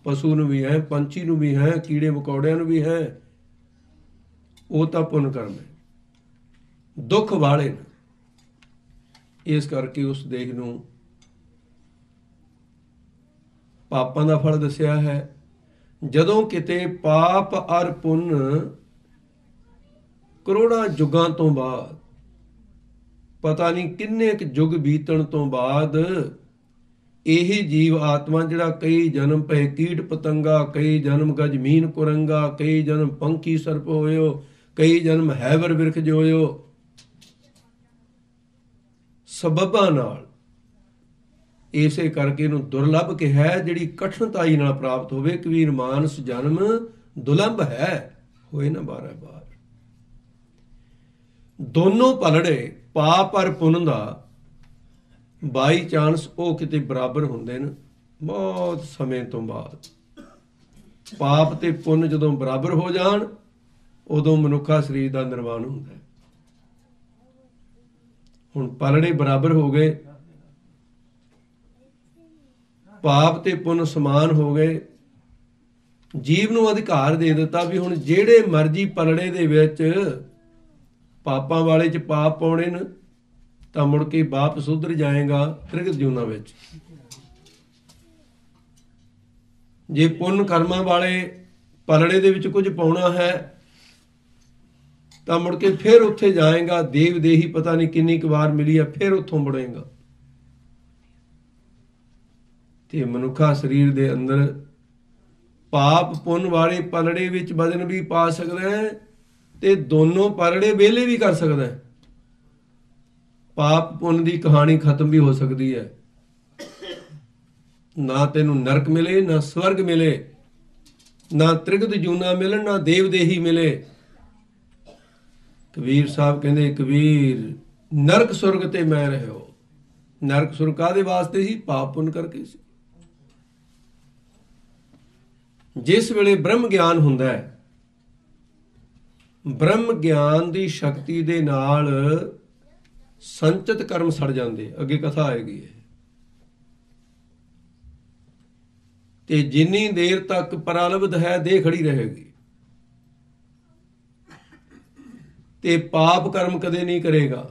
Speaker 1: ਪਸ਼ੂ ਨੂੰ ਵੀ ਹੈ, ਪੰਛੀ ਨੂੰ ਵੀ ਹੈ, ਕੀੜੇ ਮਕੌੜਿਆਂ ਨੂੰ ਵੀ ਹੈ, ਉਹ ਤਾਂ ਪੁੰਨ ਕਰਮ ਹੈ। ਦੁੱਖ ਵਾਲੇ ਨੇ, ਇਸ ਕਰਕੇ ਉਸ ਦੇਹ ਨੂੰ ਪਾਪਾਂ ਦਾ ਫਲ ਦੱਸਿਆ ਹੈ। ਜਦੋਂ ਕਿਤੇ ਪਾਪ ਅਰ ਪੁੰਨ ਕਰੋੜਾਂ ਯੁੱਗਾਂ ਤੋਂ ਬਾਅਦ, ਪਤਾ ਨਹੀਂ ਕਿੰਨੇ ਕੁ ਯੁੱਗ ਬੀਤਣ ਤੋਂ ਬਾਅਦ, ਇਹ ਜੀਵ ਆਤਮਾ ਜਿਹੜਾ ਕਈ ਜਨਮ ਪਏ ਕੀਟ ਪਤੰਗਾ, ਕਈ ਜਨਮ ਗਜਮੀਨ ਕੁਰੰਗਾ, ਕਈ ਜਨਮ ਪੰਖੀ ਸਰਪ ਹੋਇਓ, ਕਈ ਜਨਮ ਹੈਵਰ ਬਿਰਖ ਜੋਇਓ, ਸਬਬਾਂ ਨਾਲ। ਇਸੇ ਕਰਕੇ ਇਹਨੂੰ ਦੁਰਲਭ ਕਿਹਾ, ਜਿਹੜੀ ਕਠਿਨਤਾਈ ਨਾਲ ਪ੍ਰਾਪਤ ਹੋਵੇ। ਕਬੀਰ ਮਾਨਸ ਜਨਮ ਦੁਲੰਭ ਹੈ, ਹੋਏ ਨਾ 12 ਬਾਰ। ਦੋਨੋਂ ਪਲੜੇ ਪਾਪ ਔਰ ਪੁੰਨ ਦਾ ਬਾਈ ਚਾਂਸ ਉਹ ਕਿਤੇ ਬਰਾਬਰ ਹੁੰਦੇ ਨੇ। ਬਹੁਤ ਸਮੇਂ ਤੋਂ ਬਾਅਦ। ਪਾਪ ਤੇ ਪੁੰਨ ਜਦੋਂ ਬਰਾਬਰ ਹੋ ਜਾਣ ਉਦੋਂ ਮਨੁੱਖਾ ਸਰੀਰ ਦਾ ਨਿਰਵਾਣ ਹੁੰਦਾ ਹੈ। ਹੁਣ ਪਲੜੇ ਬਰਾਬਰ ਹੋ ਗਏ, ਪਾਪ ਤੇ ਪੁੰਨ ਸਮਾਨ ਹੋ ਗਏ, ਜੀਵ ਨੂੰ ਅਧਿਕਾਰ ਦੇ ਦਿੱਤਾ ਵੀ ਹੁਣ ਜਿਹੜੇ ਮਰਜ਼ੀ ਪਲੜੇ ਦੇ ਵਿੱਚ ਪਾਪਾਂ ਵਾਲੇ 'ਚ ਪਾਪ ਪਾਉਣੇ ਨੇ ਤਾਂ ਮੁੜ ਕੇ ਬਾਪ ਸੁਧਰ ਜਾਏਗਾ ਤ੍ਰਿਗਤ ਜੂਨਾਂ ਵਿੱਚ। ਜੇ ਪੁੰਨ ਕਰਮਾਂ ਵਾਲੇ ਪਲੜੇ ਦੇ ਵਿੱਚ ਕੁਝ ਪਾਉਣਾ ਹੈ ਤਾਂ ਮੁੜ ਕੇ ਫਿਰ ਉੱਥੇ ਜਾਏਗਾ, ਦੇਵ ਦੇਹੀ ਪਤਾ ਨਹੀਂ ਕਿੰਨੀ ਕੁ ਵਾਰ ਮਿਲੀ ਆ, ਫਿਰ ਉੱਥੋਂ ਮੁੜੇਗਾ। ਤੇ ਮਨੁੱਖਾ ਸਰੀਰ ਦੇ ਅੰਦਰ ਪਾਪ ਪੁੰਨ ਵਾਲੇ ਪਲੜੇ ਵਿੱਚ ਵਜਨ ਵੀ ਪਾ ਸਕਦਾ ਹੈ ਤੇ ਦੋਨੋਂ ਪਲੜੇ ਵਿਹਲੇ ਵੀ ਕਰ ਸਕਦਾ ਹੈ। ਪਾਪ ਪੁੰਨ ਦੀ ਕਹਾਣੀ ਖਤਮ ਵੀ ਹੋ ਸਕਦੀ ਹੈ। ਨਾ ਤੈਨੂੰ ਨਰਕ ਮਿਲੇ, ਨਾ ਸਵਰਗ ਮਿਲੇ, ਨਾ ਤ੍ਰਿਗਤ ਜੂਨਾ ਮਿਲਣ, ਨਾ ਦੇਵ ਦੇਹੀ ਮਿਲੇ। ਕਬੀਰ ਸਾਹਿਬ ਕਹਿੰਦੇ, ਕਬੀਰ ਨਰਕ ਸੁਰਗ ਤੇ ਮੈਂ ਰਹਿਓ। ਨਰਕ ਸੁਰਗ ਕਾਹਦੇ ਵਾਸਤੇ ਸੀ? ਪਾਪ ਪੁੰਨ ਕਰਕੇ ਸੀ। ਜਿਸ ਵੇਲੇ ਬ੍ਰਹਮ ਗਿਆਨ ਹੁੰਦਾ ਹੈ, ਬ੍ਰਹਮ ਗਿਆਨ ਦੀ ਸ਼ਕਤੀ ਦੇ ਨਾਲ ਸੰਚਿਤ ਕਰਮ ਸੜ ਜਾਂਦੇ। ਅੱਗੇ ਕਥਾ ਆਏਗੀ ਤੇ ਜਿੰਨੀ ਦੇਰ ਤੱਕ ਪਰਾਲਬਧ ਹੈ ਦੇਹ ਖੜੀ ਰਹੇਗੀ ਤੇ ਪਾਪ ਕਰਮ ਕਦੇ ਨਹੀਂ ਕਰੇਗਾ,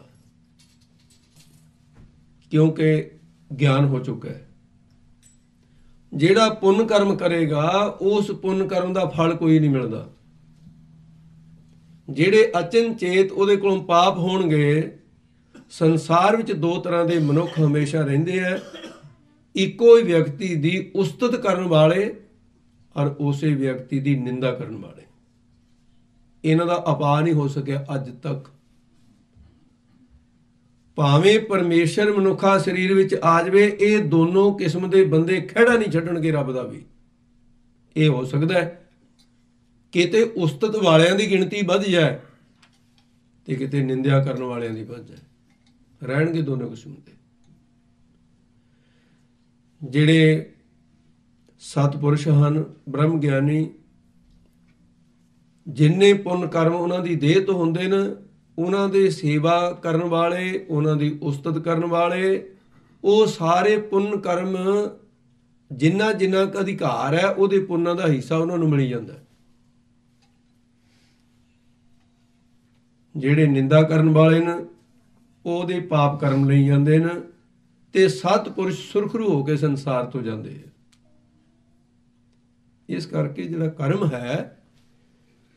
Speaker 1: ਕਿਉਂਕਿ ਗਿਆਨ ਹੋ ਚੁੱਕਾ ਹੈ। ਜਿਹੜਾ ਪੁੰਨ ਕਰਮ ਕਰੇਗਾ ਉਸ ਪੁੰਨ ਕਰਮ ਦਾ ਫਲ ਕੋਈ ਨਹੀਂ ਮਿਲਦਾ। ਜਿਹੜੇ ਅਚਨਚੇਤ ਉਹਦੇ ਕੋਲੋਂ ਪਾਪ ਹੋਣਗੇ, ਸੰਸਾਰ ਵਿੱਚ ਦੋ ਤਰ੍ਹਾਂ ਦੇ ਮਨੁੱਖ ਹਮੇਸ਼ਾ ਰਹਿੰਦੇ ਆ। ਇੱਕੋ ਹੀ ਵਿਅਕਤੀ ਦੀ ਉਸਤਤ ਕਰਨ ਵਾਲੇ ਔਰ ਉਸੇ ਵਿਅਕਤੀ ਦੀ ਨਿੰਦਾ ਕਰਨ ਵਾਲੇ। ਇਹਨਾਂ ਦਾ ਆਪਾ ਨਹੀਂ ਹੋ ਸਕਿਆ ਅੱਜ ਤੱਕ। ਭਾਵੇਂ ਪਰਮੇਸ਼ਰ ਮਨੁੱਖਾ ਸਰੀਰ ਵਿੱਚ ਆ ਜਾਵੇ, ਇਹ ਦੋਨੋਂ ਕਿਸਮ ਦੇ ਬੰਦੇ ਖਹਿੜਾ ਨਹੀਂ ਛੱਡਣਗੇ ਰੱਬ ਦਾ ਵੀ। ਇਹ ਹੋ ਸਕਦਾ ਹੈ ਕਿਤੇ ਉਸਤਤ ਵਾਲਿਆਂ ਦੀ ਗਿਣਤੀ ਵੱਧ ਜਾਏ ਤੇ ਕਿਤੇ ਨਿੰਦਿਆ ਕਰਨ ਵਾਲਿਆਂ ਦੀ ਵੱਧ ਜਾਏ। ਰਹਿਣਗੇ ਦੋਨੋਂ ਕਿਸਮ ਦੇ। ਜਿਹੜੇ ਸਤਿਪੁਰਸ਼ ਹਨ, ਬ੍ਰਹਮ ਗਿਆਨੀ, ਜਿੰਨੇ ਪੁੰਨ ਕਰਮ ਉਹਨਾਂ ਦੀ ਦੇਹ ਤੋਂ ਹੁੰਦੇ ਨੇ, ਉਹਨਾਂ ਦੇ ਸੇਵਾ ਕਰਨ ਵਾਲੇ, ਉਹਨਾਂ ਦੀ ਉਸਤਤ ਕਰਨ ਵਾਲੇ, ਉਹ ਸਾਰੇ ਪੁੰਨ ਕਰਮ ਜਿੰਨਾ ਜਿੰਨਾ ਕੁ ਅਧਿਕਾਰ ਹੈ ਉਹਦੇ ਪੁੰਨਾਂ ਦਾ ਹਿੱਸਾ ਉਹਨਾਂ ਨੂੰ ਮਿਲ ਜਾਂਦਾ। ਜਿਹੜੇ ਨਿੰਦਾ ਕਰਨ ਵਾਲੇ ਨੇ ਉਹਦੇ ਪਾਪ ਕਰਮ ਲਈ ਜਾਂਦੇ ਨੇ ਤੇ ਸਤਿਪੁਰਸ਼ ਸੁਰਖਰੂ ਹੋ ਕੇ ਸੰਸਾਰ ਤੋਂ ਜਾਂਦੇ ਆ। ਇਸ ਕਰਕੇ ਜਿਹੜਾ ਕਰਮ ਹੈ,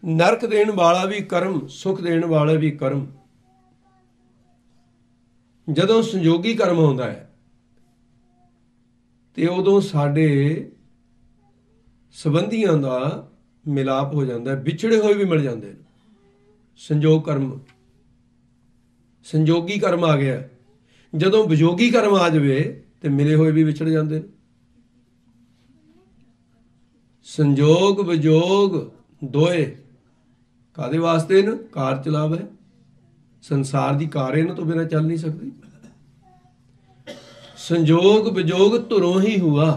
Speaker 1: ਨਰਕ ਦੇਣ ਵਾਲਾ ਵੀ ਕਰਮ, ਸੁਖ ਦੇਣ ਵਾਲਾ ਵੀ ਕਰਮ। ਜਦੋਂ ਸੰਜੋਗੀ ਕਰਮ ਆਉਂਦਾ ਹੈ ਤੇ ਉਦੋਂ ਸਾਡੇ ਸੰਬੰਧੀਆਂ ਦਾ ਮਿਲਾਪ ਹੋ ਜਾਂਦਾ, ਵਿਛੜੇ ਹੋਏ ਵੀ ਮਿਲ ਜਾਂਦੇ ਨੇ। ਸੰਜੋਗ ਕਰਮ, ਸੰਜੋਗੀ ਕਰਮ ਆ ਗਿਆ। ਜਦੋਂ ਵਿਜੋਗੀ ਕਰਮ ਆ ਜਾਵੇ ਤੇ ਮਿਲੇ ਹੋਏ ਵੀ ਵਿਛੜ ਜਾਂਦੇ ਨੇ। ਸੰਜੋਗ ਵਿਜੋਗ ਦੋਏ ਕਾਹਦੇ ਵਾਸਤੇ ਨੇ? ਕਾਰ ਚਲਾਵੇ। ਸੰਸਾਰ ਦੀ ਕਾਰ ਇਹਨਾਂ ਤੋਂ ਬਿਨਾਂ ਚੱਲ ਨਹੀਂ ਸਕਦੀ। ਸੰਜੋਗ ਵਿਜੋਗ ਧੁਰੋਂ ਹੀ ਹੁਆ।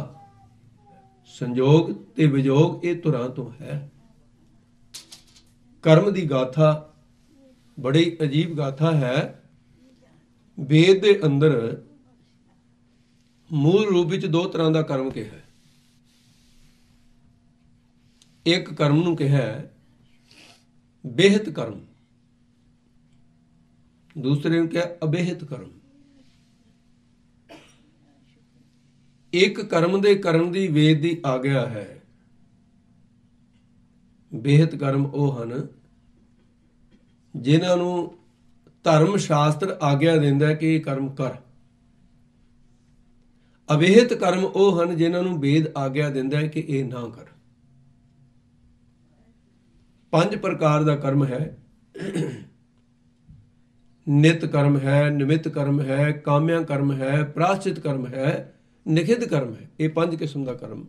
Speaker 1: ਸੰਜੋਗ ਤੇ ਵਿਜੋਗ ਇਹ ਧੁਰਾਂ ਤੋਂ ਹੈ। ਕਰਮ ਦੀ ਗਾਥਾ ਬੜੀ ਅਜੀਬ ਗਾਥਾ ਹੈ। ਵੇਦ ਦੇ ਅੰਦਰ ਮੂਲ ਰੂਪ ਵਿੱਚ ਦੋ ਤਰ੍ਹਾਂ ਦਾ ਕਰਮ ਕਿਹਾ। ਇੱਕ ਕਰਮ ਨੂੰ ਕਿਹਾ ਬੇਹਿਤ ਕਰਮ, ਦੂਸਰੇ ਨੂੰ ਕਿਹਾ ਅਬੇਹਿਤ ਕਰਮ। ਇੱਕ ਕਰਮ ਦੇ ਕਰਨ ਦੀ ਵੇਦ ਦੀ ਆਗਿਆ ਹੈ। ਬੇਹਿਤ ਕਰਮ ਉਹ ਹਨ ਜਿਨ੍ਹਾਂ ਨੂੰ ਧਰਮ ਸ਼ਾਸਤਰ ਆਗਿਆ ਦਿੰਦਾ ਕਿ ਇਹ ਕਰਮ ਕਰ। ਅਬੇਹਿਤ ਕਰਮ ਉਹ ਹਨ ਜਿਨ੍ਹਾਂ ਨੂੰ ਵੇਦ ਆਗਿਆ ਦਿੰਦਾ ਹੈ ਕਿ ਇਹ ਨਾ ਕਰ। ਪੰਜ ਪ੍ਰਕਾਰ ਦਾ ਕਰਮ ਹੈ। ਨਿਤ ਕਰਮ ਹੈ, ਨਿਮਿਤ ਕਰਮ ਹੈ, ਕਾਮਿਆ ਕਰਮ ਹੈ, ਪ੍ਰਾਸ਼ਚਿਤ ਕਰਮ ਹੈ, ਨਿਖਿਧ ਕਰਮ ਹੈ। ਇਹ ਪੰਜ ਕਿਸਮ ਦਾ ਕਰਮ।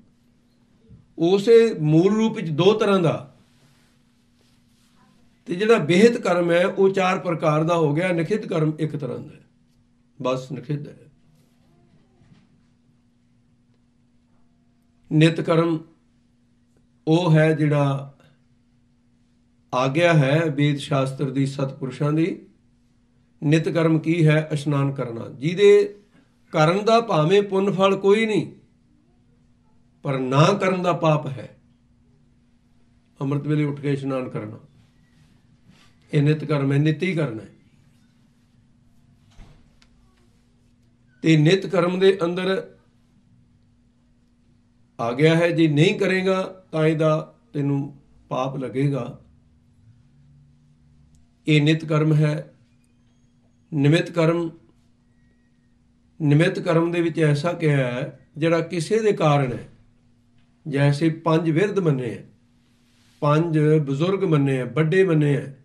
Speaker 1: ਉਸੇ ਮੂਲ ਰੂਪ ਵਿੱਚ ਦੋ ਤਰ੍ਹਾਂ ਦਾ। ਤੇ ਜਿਹੜਾ ਬੇਹਿਤ ਕਰਮ ਹੈ ਉਹ ਚਾਰ ਪ੍ਰਕਾਰ ਦਾ ਹੋ ਗਿਆ। ਨਿਖਿਧ ਕਰਮ ਇੱਕ ਤਰ੍ਹਾਂ ਦਾ ਹੈ, ਬਸ ਨਿਖਿਧ ਹੈ। ਨਿਤ ਕਰਮ ਉਹ ਹੈ ਜਿਹੜਾ ਆਗਿਆ ਹੈ ਵੇਦ ਸ਼ਾਸਤਰ ਦੀ, ਸਤਿਪੁਰਸ਼ਾਂ ਦੀ। ਨਿਤ ਕਰਮ ਕੀ ਹੈ? ਇਸ਼ਨਾਨ ਕਰਨਾ, ਜਿਹਦੇ ਕਰਨ ਦਾ ਭਾਵੇਂ ਪੁੰਨ ਫਲ ਕੋਈ ਨਹੀਂ, ਪਰ ਨਾ ਕਰਨ ਦਾ ਪਾਪ ਹੈ। ਅੰਮ੍ਰਿਤ ਵੇਲੇ ਉੱਠ ਕੇ ਇਸ਼ਨਾਨ ਕਰਨਾ, ਇਹ ਨਿਤ ਕਰਮ ਹੈ, ਨਿਤ ਹੀ ਕਰਨਾ ਹੈ। ਤੇ ਨਿਤ ਕਰਮ ਦੇ ਅੰਦਰ ਆ ਗਿਆ ਹੈ, ਜੇ ਨਹੀਂ ਕਰੇਗਾ ਤਾਂ ਇਹਦਾ ਤੈਨੂੰ ਪਾਪ ਲੱਗੇਗਾ। ਇਹ ਨਿਤ ਕਰਮ ਹੈ। ਨਿਮਿਤ ਕਰਮ, ਨਿਮਿਤ ਕਰਮ ਦੇ ਵਿੱਚ ਐਸਾ ਕਿਹਾ ਹੈ ਜਿਹੜਾ ਕਿਸੇ ਦੇ ਕਾਰਨ ਹੈ। ਜੈਸੇ 5 ਵਿਰਧ ਮੰਨੇ ਹੈ, 5 ਬਜ਼ੁਰਗ ਮੰਨੇ ਹੈ, ਵੱਡੇ ਮੰਨੇ ਹੈ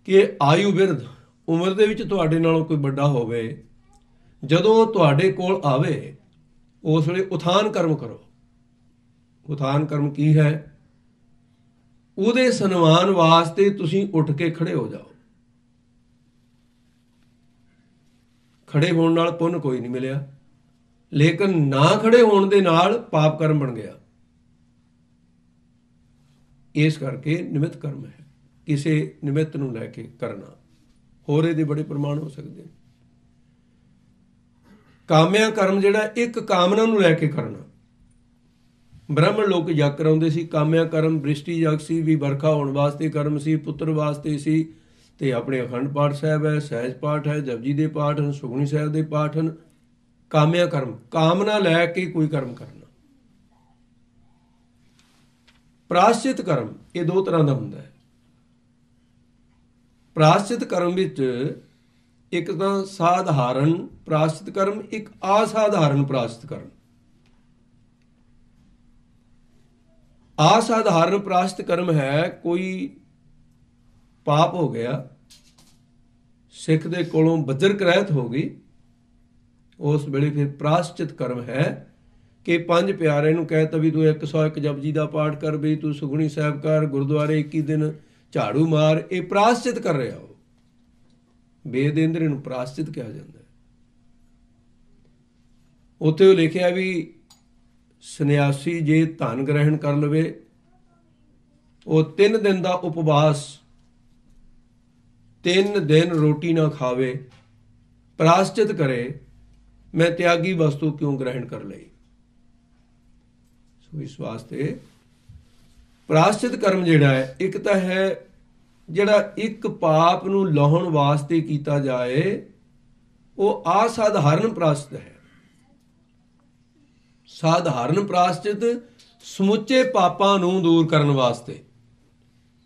Speaker 1: ਕਿ ਆਯੂ ਵਿਰਧ, ਉਮਰ ਦੇ ਵਿੱਚ ਤੁਹਾਡੇ ਨਾਲੋਂ ਕੋਈ ਵੱਡਾ ਹੋਵੇ, ਜਦੋਂ ਤੁਹਾਡੇ ਕੋਲ ਆਵੇ ਉਸ ਵੇਲੇ ਉਥਾਨ ਕਰਮ ਕਰੋ। ਉਥਾਨ ਕਰਮ ਕੀ ਹੈ? ਉਹਦੇ ਸਨਮਾਨ ਵਾਸਤੇ ਤੁਸੀਂ ਉੱਠ ਕੇ ਖੜੇ ਹੋ ਜਾਓ। ਖੜੇ ਹੋਣ ਨਾਲ ਪੁੰਨ ਕੋਈ ਨਹੀਂ ਮਿਲਿਆ, ਲੇਕਿਨ ਨਾ ਖੜੇ ਹੋਣ ਦੇ ਨਾਲ ਪਾਪ ਕਰਮ ਬਣ ਗਿਆ। ਇਸ ਕਰਕੇ ਨਿਮਿਤ ਕਰਮ ਹੈ, ਕਿਸੇ ਨਿਮਿਤ ਨੂੰ ਲੈ ਕੇ ਕਰਨਾ। ਹੋਰ ਇਹਦੇ ਬੜੇ ਪ੍ਰਮਾਣ ਹੋ ਸਕਦੇ ਨੇ। ਕਾਮਿਆ ਕਰਮ ਜਿਹੜਾ ਇੱਕ ਕਾਮਨਾ ਨੂੰ ਲੈ ਕੇ ਕਰਨਾ। ਬ੍ਰਾਹਮਣ ਲੋਕ ਯੱਗ ਕਰਾਉਂਦੇ ਸੀ, ਕਾਮਿਆ ਕਰਮ ਬ੍ਰਿਸ਼ਟੀ ਯੱਗ ਸੀ, ਵੀ ਵਰਖਾ ਹੋਣ ਵਾਸਤੇ ਕਰਮ ਸੀ, ਪੁੱਤਰ ਵਾਸਤੇ ਸੀ। ਤੇ ਆਪਣੇ ਅਖੰਡ ਪਾਠ ਸਾਹਿਬ ਹੈ, ਸਹਿਜ ਪਾਠ ਹੈ, ਜਪਜੀ ਦੇ ਪਾਠ ਹਨ, ਸੁਖਮਨੀ ਸਾਹਿਬ ਦੇ ਪਾਠ ਹਨ। ਕਾਮਿਆ ਕਰਮ, ਕਾਮਨਾ ਲੈ ਕੇ ਕੋਈ ਕਰਮ ਕਰਨਾ। ਪ੍ਰਾਸ਼ਚਿਤ ਕਰਮ, ਇਹ 2 ਤਰ੍ਹਾਂ ਦਾ ਹੁੰਦਾ ਹੈ। ਪ੍ਰਾਸ਼ਚਿਤ ਕਰਮ ਵਿੱਚ ਇੱਕ ਤਾਂ ਸਾਧਾਰਨ ਪ੍ਰਾਸ਼ਚਿਤ ਕਰਮ, ਇੱਕ ਅਸਾਧਾਰਨ ਪ੍ਰਾਸ਼ਚਿਤ ਕਰਮ। ਅਸਾਧਾਰਨ ਪ੍ਰਾਸ਼ਚਿਤ ਕਰਮ ਹੈ, ਕੋਈ ਪਾਪ ਹੋ ਗਿਆ, ਸਿੱਖ ਦੇ ਕੋਲੋਂ ਬੱਜਰ ਕ੍ਰੈਤ ਹੋ ਗਈ, ਉਸ ਵੇਲੇ ਫਿਰ ਪ੍ਰਾਸ਼ਚਿਤ ਕਰਮ ਹੈ ਕਿ 5 ਪਿਆਰੇ ਨੂੰ ਕਹਿ ਤਾ ਵੀ ਤੂੰ 101 ਜਪਜੀ ਦਾ ਪਾਠ ਕਰ, ਵੀ ਤੂੰ ਸੁਖਮਨੀ ਸਾਹਿਬ ਕਰ, ਗੁਰਦੁਆਰੇ 21 ਦਿਨ ਝਾੜੂ ਮਾਰ। ਇਹ ਪ੍ਰਾਸ਼ਚਿਤ ਕਰ ਰਿਹਾ। ਉਹ ਵੇਦ ਇੰਦਰੀ ਨੂੰ ਪ੍ਰਾਸ਼ਚਿਤ ਕਿਹਾ ਜਾਂਦਾ ਹੈ। ਉੱਥੇ ਉਹ ਲਿਖਿਆ ਵੀ ਸੰਨਿਆਸੀ ਜੇ ਧਨ ਗ੍ਰਹਿਣ ਕਰ ਲਵੇ, ਉਹ 3 ਦਿਨ ਦਾ ਉਪਵਾਸ, 3 ਦਿਨ ਰੋਟੀ ਨਾ ਖਾਵੇ, ਪ੍ਰਾਸ਼ਚਿਤ ਕਰੇ, ਮੈਂ ਤਿਆਗੀ ਵਸਤੂ ਕਿਉਂ ਗ੍ਰਹਿਣ ਕਰ ਲਈ। ਸੋ ਇਸ ਵਾਸਤੇ ਪ੍ਰਾਸ਼ਚਿਤ ਕਰਮ ਜਿਹੜਾ ਹੈ, ਇੱਕ ਤਾਂ ਹੈ ਜਿਹੜਾ ਇੱਕ ਪਾਪ ਨੂੰ ਲਾਹੁਣ ਵਾਸਤੇ ਕੀਤਾ ਜਾਏ, ਉਹ ਅਸਾਧਾਰਨ ਪ੍ਰਾਸ਼ਚਿਤ ਹੈ। ਸਾਧਾਰਨ ਪ੍ਰਾਸ਼ਚਿਤ ਸਮੁੱਚੇ ਪਾਪਾਂ ਨੂੰ ਦੂਰ ਕਰਨ ਵਾਸਤੇ।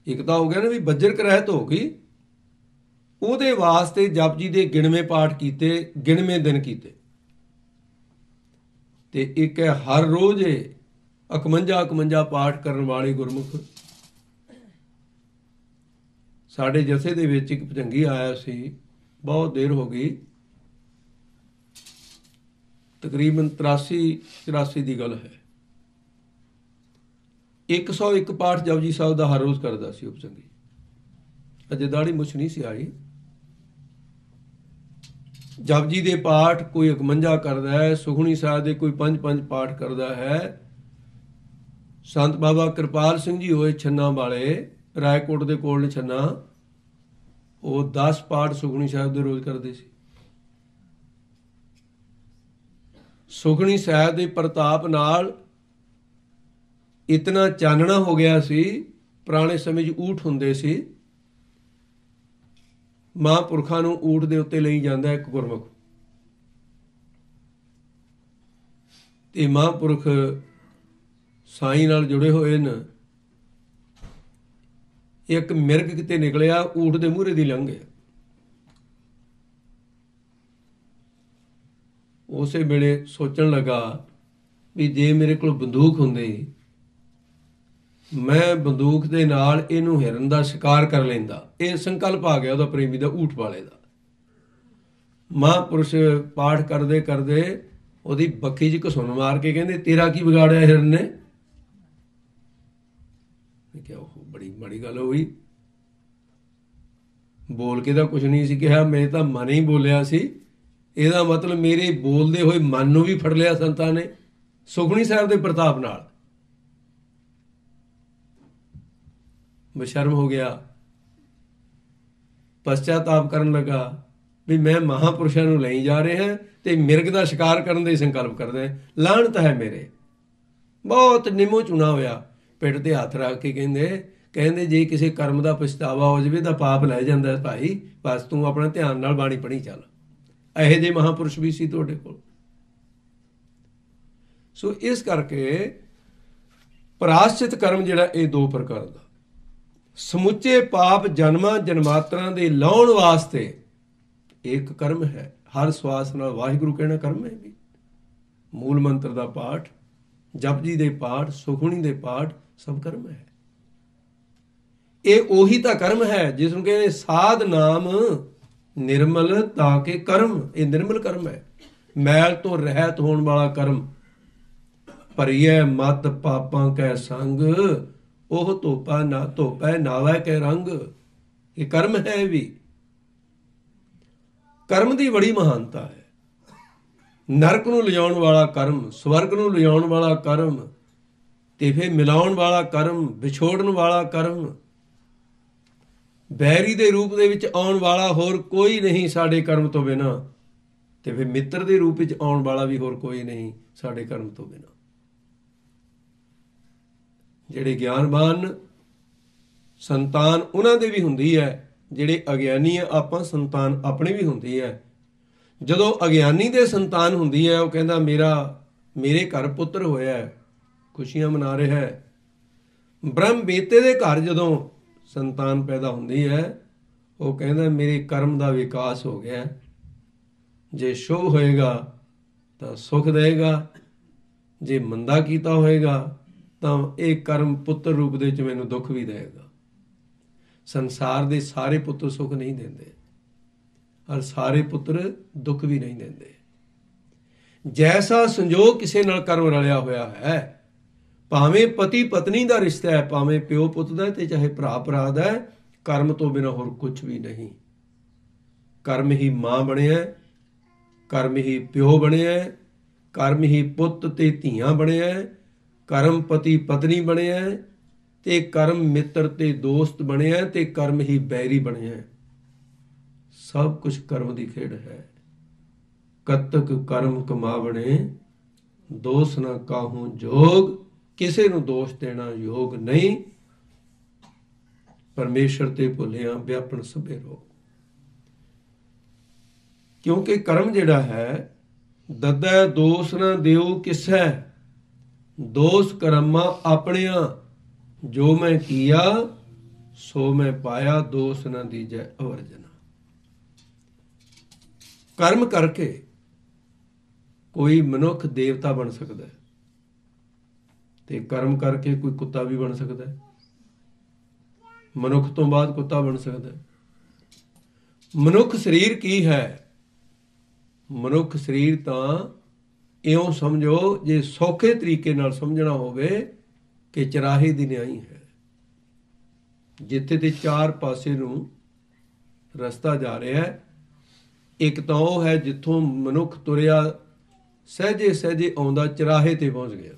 Speaker 1: ਇੱਕ ਤਾਂ ਹੋ ਗਿਆ ਨਾ ਵੀ ਬੱਜਰ ਕ੍ਰਹਿਤ ਹੋ ਗਈ, ਉਹਦੇ ਵਾਸਤੇ ਜਪਜੀ ਦੇ ਗਿਣਵੇਂ ਪਾਠ ਕੀਤੇ, ਗਿਣਵੇਂ ਦਿਨ ਕੀਤੇ। ਤੇ ਇੱਕ ਹੈ ਹਰ ਰੋਜ਼ 51 ਪਾਠ ਕਰਨ ਵਾਲੇ ਗੁਰਮੁਖ। ਸਾਡੇ ਜਥੇ ਦੇ ਵਿੱਚ ਇੱਕ ਭਜੰਗੀ ਆਇਆ ਸੀ, ਬਹੁਤ ਦੇਰ ਹੋ ਗਈ, ਤਕਰੀਬਨ 83-84 ਦੀ ਗੱਲ ਹੈ। 101 ਪਾਠ ਜਪਜੀ ਸਾਹਿਬ ਦਾ ਹਰ ਰੋਜ਼ ਕਰਦਾ ਸੀ ਉਹ ਭਜੰਗੀ। ਅਜੇ ਦਾੜੀ ਮੁੱਛ ਨਹੀਂ ਸੀ ਆਈ। ਜਪਜੀ ਦੇ ਪਾਠ ਕੋਈ 51 ਕਰਦਾ ਹੈ, ਸੁਖਮਨੀ ਸਾਹਿਬ ਦੇ ਕੋਈ 5-5 ਪਾਠ ਕਰਦਾ ਹੈ। ਸੰਤ ਬਾਬਾ ਕਿਰਪਾਲ ਸਿੰਘ ਜੀ ਹੋਏ ਛੰਨਾ ਵਾਲੇ, ਰਾਏਕੋਟ ਦੇ ਕੋਲ ਨੇ ਛੰਨਾ, ਉਹ 10 ਪਾਠ ਸੁਖਮਨੀ ਸਾਹਿਬ ਦੇ ਰੋਜ਼ ਕਰਦੇ ਸੀ। ਸੁਖਮਨੀ ਸਾਹਿਬ ਦੇ ਪ੍ਰਤਾਪ ਨਾਲ ਇਤਨਾ ਚਾਨਣਾ ਹੋ ਗਿਆ ਸੀ। ਪੁਰਾਣੇ ਸਮੇਂ 'ਚ ਊਠ ਹੁੰਦੇ ਸੀ, ਮਹਾਂਪੁਰਖਾਂ ਨੂੰ ਊਠ ਦੇ ਉੱਤੇ ਲਈ ਜਾਂਦਾ ਇੱਕ ਗੁਰਮੁਖ, ਤੇ ਮਹਾਂਪੁਰਖ ਸਾਈਂ ਨਾਲ ਜੁੜੇ ਹੋਏ ਨੇ। ਇੱਕ ਮਿਰਗ ਕਿਤੇ ਨਿਕਲਿਆ, ਊਠ ਦੇ ਮੂਹਰੇ ਦੀ ਲੰਘ ਗਿਆ। ਉਸੇ ਵੇਲੇ ਸੋਚਣ ਲੱਗਾ ਵੀ ਜੇ ਮੇਰੇ ਕੋਲ ਬੰਦੂਕ ਹੁੰਦੀ, ਮੈਂ ਬੰਦੂਕ ਦੇ ਨਾਲ ਇਹਨੂੰ ਹਿਰਨ ਦਾ ਸ਼ਿਕਾਰ ਕਰ ਲੈਂਦਾ। ਇਹ ਸੰਕਲਪ ਆ ਗਿਆ ਉਹਦਾ, ਪ੍ਰੇਮੀ ਦਾ, ਊਠ ਵਾਲੇ ਦਾ। ਮਹਾਂਪੁਰਸ਼ ਪਾਠ ਕਰਦੇ ਕਰਦੇ ਉਹਦੀ ਬੱਖੀ 'ਚ ਘਸੁੰਨ ਮਾਰ ਕੇ ਕਹਿੰਦੇ, ਤੇਰਾ ਕੀ ਵਿਗਾੜਿਆ ਹਿਰਨ ਨੇ? ਕਿਹਾ ਉਹ ਬੜੀ ਮਾੜੀ ਗੱਲ ਹੋਈ। ਬੋਲ ਕੇ ਤਾਂ ਕੁਛ ਨਹੀਂ ਸੀ ਕਿਹਾ, ਮੈਂ ਤਾਂ ਮਨ ਹੀ ਬੋਲਿਆ ਸੀ। ਇਹਦਾ ਮਤਲਬ ਮੇਰੇ ਬੋਲਦੇ ਹੋਏ ਮਨ ਨੂੰ ਵੀ ਫੜ ਲਿਆ ਸੰਤਾਂ ਨੇ। ਸੁਖਮਨੀ ਸਾਹਿਬ ਦੇ ਪ੍ਰਤਾਪ ਨਾਲ। ਬੇਸ਼ਰਮ ਹੋ ਗਿਆ, ਪਛਤਾਤਾਪ ਕਰਨ ਲੱਗਾ ਵੀ ਮੈਂ ਮਹਾਂਪੁਰਸ਼ਾਂ ਨੂੰ ਲਈ ਜਾ ਰਿਹਾ ਤੇ ਮਿਰਗ ਦਾ ਸ਼ਿਕਾਰ ਕਰਨ ਦੇ ਸੰਕਲਪ ਕਰਦਾ, ਲਾਹਣਤ ਹੈ ਮੇਰੇ। ਬਹੁਤ ਨਿੰਮੋ ਚੂਣਾ ਹੋਇਆ, ਪਿੱਠ ਤੇ ਹੱਥ ਰੱਖ ਕੇ ਕਹਿੰਦੇ ਜੇ ਕਿਸੇ ਕਰਮ ਦਾ ਪਛਤਾਵਾ ਹੋ ਜਾਵੇ ਤਾਂ ਪਾਪ ਲੈ ਜਾਂਦਾ ਭਾਈ, ਬਸ ਤੂੰ ਆਪਣਾ ਧਿਆਨ ਨਾਲ ਬਾਣੀ ਪੜ੍ਹੀ ਚੱਲ। ਇਹੋ ਜਿਹੇ ਮਹਾਂਪੁਰਸ਼ ਵੀ ਸੀ ਤੁਹਾਡੇ ਕੋਲ। ਸੋ ਇਸ ਕਰਕੇ ਪ੍ਰਾਸ਼ਚਿਤ ਕਰਮ ਜਿਹੜਾ ਇਹ ਦੋ ਪ੍ਰਕਾਰ ਦਾ, ਸਮੁੱਚੇ ਪਾਪ ਜਨਮਾਂ ਜਨਮਾਤਰਾਂ ਦੇ ਲਾਹੁਣ ਵਾਸਤੇ ਇੱਕ ਕਰਮ ਹੈ। ਹਰ ਸਵਾਸ ਨਾਲ ਵਾਹਿਗੁਰੂ ਕਹਿਣਾ ਕਰਮ ਹੈ ਵੀ। ਮੂਲ ਮੰਤਰ ਦਾ ਪਾਠ, ਜਪਜੀ ਦੇ ਪਾਠ, ਸੁਖਮਨੀ ਦੇ ਪਾਠ ਸਭ ਕਰਮ ਹੈ। ਇਹ ਉਹੀ ਤਾਂ ਕਰਮ ਹੈ ਜਿਸ ਨੂੰ ਕਹਿੰਦੇ ਸਾਧ ਨਾਮ ਨਿਰਮਲ ਤਾਂ ਕੇ ਕਰਮ। ਇਹ ਨਿਰਮਲ ਕਰਮ ਹੈ, ਮੈਲ ਤੋਂ ਰਹਿਤ ਹੋਣ ਵਾਲਾ ਕਰਮ। ਭਰੀਐ ਮਤ ਪਾਪਾਂ ਕੈ ਸੰਗ, ਉਹ ਧੋਪੈ ਨਾਵੈ ਕੈ ਰੰਗ। ਇਹ ਕਰਮ ਹੈ ਵੀ। ਕਰਮ ਦੀ ਬੜੀ ਮਹਾਨਤਾ ਹੈ। ਨਰਕ ਨੂੰ ਲਿਜਾਉਣ ਵਾਲਾ ਕਰਮ, ਸਵਰਗ ਨੂੰ ਲਿਜਾਉਣ ਵਾਲਾ ਕਰਮ, ਤੇ ਫਿਰ ਮਿਲਾਉਣ ਵਾਲਾ ਕਰਮ, ਵਿਛੋੜਨ ਵਾਲਾ ਕਰਮ, ਬੈਰੀ ਦੇ ਰੂਪ ਦੇ ਵਿੱਚ ਆਉਣ ਵਾਲਾ ਹੋਰ ਕੋਈ ਨਹੀਂ ਸਾਡੇ ਕਰਮ ਤੋਂ ਬਿਨਾਂ, ਤੇ ਫਿਰ ਮਿੱਤਰ ਦੇ ਰੂਪ ਵਿੱਚ ਆਉਣ ਵਾਲਾ ਵੀ ਹੋਰ ਕੋਈ ਨਹੀਂ ਸਾਡੇ ਕਰਮ ਤੋਂ ਬਿਨਾਂ। ਜਿਹੜੇ ਗਿਆਨਵਾਨ ਸੰਤਾਨ ਉਹਨਾਂ ਦੇ ਵੀ ਹੁੰਦੀ ਹੈ, ਜਿਹੜੇ ਅਗਿਆਨੀ ਆ ਆਪਾਂ ਸੰਤਾਨ ਆਪਣੀ ਵੀ ਹੁੰਦੀ ਹੈ। ਜਦੋਂ ਅਗਿਆਨੀ ਦੇ ਸੰਤਾਨ ਹੁੰਦੀ ਹੈ, ਉਹ ਕਹਿੰਦਾ ਮੇਰੇ ਘਰ ਪੁੱਤਰ ਹੋਇਆ, ਖੁਸ਼ੀਆਂ ਮਨਾ ਰਿਹਾ ਹੈ। ਬ੍ਰਹਮ ਬੇਤੇ ਦੇ ਘਰ ਜਦੋਂ ਸੰਤਾਨ ਪੈਦਾ ਹੁੰਦੀ ਹੈ, ਉਹ ਕਹਿੰਦਾ ਮੇਰੇ ਕਰਮ ਦਾ ਵਿਕਾਸ ਹੋ ਗਿਆ। ਜੇ ਸ਼ੁਭ ਹੋਏਗਾ ਤਾਂ ਸੁਖ ਦੇਗਾ, ਜੇ ਮੰਦਾ ਕੀਤਾ ਹੋਏਗਾ ਤਾਂ ਇਹ ਕਰਮ ਪੁੱਤਰ ਰੂਪ ਦੇ ਵਿੱਚ ਮੈਨੂੰ ਦੁੱਖ ਵੀ ਦੇਗਾ। ਸੰਸਾਰ ਦੇ ਸਾਰੇ ਪੁੱਤਰ ਸੁਖ ਨਹੀਂ ਦਿੰਦੇ, ਔਰ ਸਾਰੇ ਪੁੱਤਰ ਦੁੱਖ ਵੀ ਨਹੀਂ ਦਿੰਦੇ। ਜੈਸਾ ਸੰਜੋਗ ਕਿਸੇ ਨਾਲ ਕਰਮ ਰਲਿਆ ਹੋਇਆ ਹੈ, ਭਾਵੇਂ ਪਤੀ ਪਤਨੀ ਦਾ ਰਿਸ਼ਤਾ ਹੈ, ਭਾਵੇਂ ਪਿਓ ਪੁੱਤ ਦਾ, ਤੇ ਚਾਹੇ ਭਰਾ ਭਰਾ ਦਾ, ਕਰਮ ਤੋਂ ਬਿਨਾਂ ਹੋਰ ਕੁਝ ਵੀ ਨਹੀਂ। ਕਰਮ ਹੀ ਮਾਂ ਬਣਿਆ, ਕਰਮ ਹੀ ਪਿਓ ਬਣਿਆ, ਕਰਮ ਹੀ ਪੁੱਤ ਤੇ ਧੀਆਂ ਬਣਿਆ, ਕਰਮ ਪਤੀ ਪਤਨੀ ਬਣਿਆ, ਤੇ ਕਰਮ ਮਿੱਤਰ ਤੇ ਦੋਸਤ ਬਣਿਆ, ਤੇ ਕਰਮ ਹੀ ਬੈਰੀ ਬਣਿਆ। ਸਭ ਕੁਝ ਕਰਮ ਦੀ ਖੇਡ ਹੈ। ਕਤਕ ਕਰਮ ਕਮਾਵਣੇ, ਦੋਸ ਨਾ ਕਾਹੂ ਜੋਗ। ਕਿਸੇ ਨੂੰ ਦੋਸ਼ ਦੇਣਾ ਯੋਗ ਨਹੀਂ। ਪਰਮੇਸ਼ਰ ਤੇ ਭੁੱਲਿਆ ਵਿਆਪਣ ਸਭੇ ਰੋਗ। ਕਿਉਂਕਿ ਕਰਮ ਜਿਹੜਾ ਹੈ, ਦੱਦੈ ਦੋਸ ਨਾ ਦਿਓ ਕਿਸੈ, ਦੋਸ ਕਰਮਾਂ ਆਪਣਿਆਂ। ਜੋ ਮੈਂ ਕੀਆ ਸੋ ਮੈਂ ਪਾਇਆ, ਦੋਸ ਨਾ ਦੀਜੈ ਅਵਰਜਨਾ। ਕਰਮ ਕਰਕੇ ਕੋਈ ਮਨੁੱਖ ਦੇਵਤਾ ਬਣ ਸਕਦਾ ਹੈ, ਤੇ ਕਰਮ ਕਰਕੇ ਕੋਈ ਕੁੱਤਾ ਵੀ ਬਣ ਸਕਦਾ ਹੈ। ਮਨੁੱਖ ਤੋਂ ਬਾਅਦ ਕੁੱਤਾ ਬਣ ਸਕਦਾ ਹੈ। ਮਨੁੱਖ ਸਰੀਰ ਕੀ ਹੈ? ਮਨੁੱਖ ਸਰੀਰ ਤਾਂ ਇਉਂ ਸਮਝੋ, ਜੇ ਸੌਖੇ ਤਰੀਕੇ ਨਾਲ ਸਮਝਣਾ ਹੋਵੇ, ਕਿ ਚਰਾਹੇ ਦੀ ਨਿਆਈ ਹੈ, ਜਿੱਥੇ ਤੇ ਚਾਰ ਪਾਸੇ ਨੂੰ ਰਸਤਾ ਜਾ ਰਿਹਾ ਹੈ। ਇੱਕ ਤਾਂ ਉਹ ਹੈ ਜਿੱਥੋਂ ਮਨੁੱਖ ਤੁਰਿਆ ਸਹਿਜੇ ਸਹਿਜੇ ਆਉਂਦਾ ਚਰਾਹੇ ਤੇ ਪਹੁੰਚ ਗਿਆ।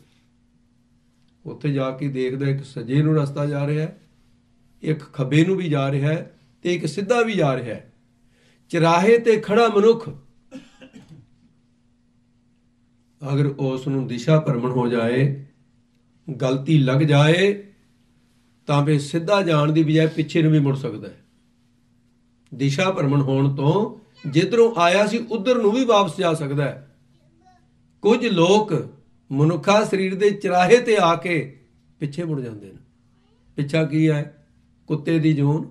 Speaker 1: ਉੱਥੇ ਜਾ ਕੇ ਦੇਖਦਾ ਇੱਕ ਸੱਜੇ ਨੂੰ ਰਸਤਾ ਜਾ ਰਿਹਾ ਹੈ, ਇੱਕ ਖੱਬੇ ਨੂੰ ਵੀ ਜਾ ਰਿਹਾ ਹੈ, ਤੇ ਇੱਕ ਸਿੱਧਾ ਵੀ ਜਾ ਰਿਹਾ ਹੈ। ਚਰਾਹੇ ਤੇ ਖੜਾ ਮਨੁੱਖ ਅਗਰ ਉਸ ਨੂੰ ਦਿਸ਼ਾ ਭਰਮਣ ਹੋ ਜਾਏ, ਗਲਤੀ ਲੱਗ ਜਾਏ, ਤਾਂ ਫਿਰ ਸਿੱਧਾ ਜਾਣ ਦੀ ਬਜਾਏ ਪਿੱਛੇ ਨੂੰ ਵੀ ਮੁੜ ਸਕਦਾ ਹੈ। ਦਿਸ਼ਾ ਭਰਮਣ ਹੋਣ ਤੋਂ ਜਿੱਧਰੋਂ ਆਇਆ ਸੀ ਉਧਰ ਨੂੰ ਵੀ ਵਾਪਸ ਜਾ ਸਕਦਾ ਹੈ। ਕੁਝ ਲੋਕ ਮਨੁੱਖਾ ਸਰੀਰ ਦੇ ਚਰਾਹੇ ਤੇ ਆ ਕੇ ਪਿੱਛੇ ਮੁੜ ਜਾਂਦੇ ਨੇ। ਪਿੱਛਾ ਕੀ ਹੈ? ਕੁੱਤੇ ਦੀ ਜੂਨ,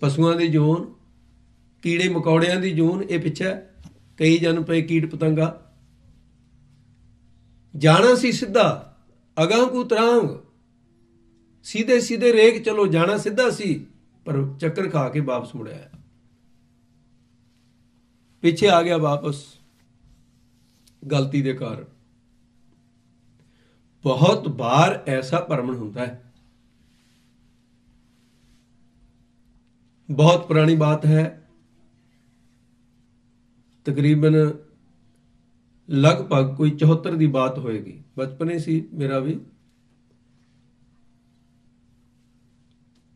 Speaker 1: ਪਸ਼ੂਆਂ ਦੀ ਜੂਨ, ਕੀੜੇ ਮਕੌੜਿਆਂ ਦੀ ਜੂਨ, ਇਹ ਪਿੱਛਾ। ਕਈ ਜਨਮ ਪਏ ਕੀਟ ਪਤੰਗਾ। ਜਾਣਾ ਸੀ ਸਿੱਧਾ, ਅਗਾਂਹ ਕੂ ਤਰਾਂਗ, सीधे सीधे रेख चलो, जाना सीधा सी, पर चक्कर खा के वापस मुड़िया, पीछे आ गया वापस गलती के कारण। बहुत बार ऐसा भ्रमण होता है। बहुत पुरानी बात है, तकरीबन ਲਗਭਗ ਕੋਈ 74 ਦੀ ਬਾਤ ਹੋਏਗੀ, ਬਚਪਨ ਸੀ ਮੇਰਾ ਵੀ।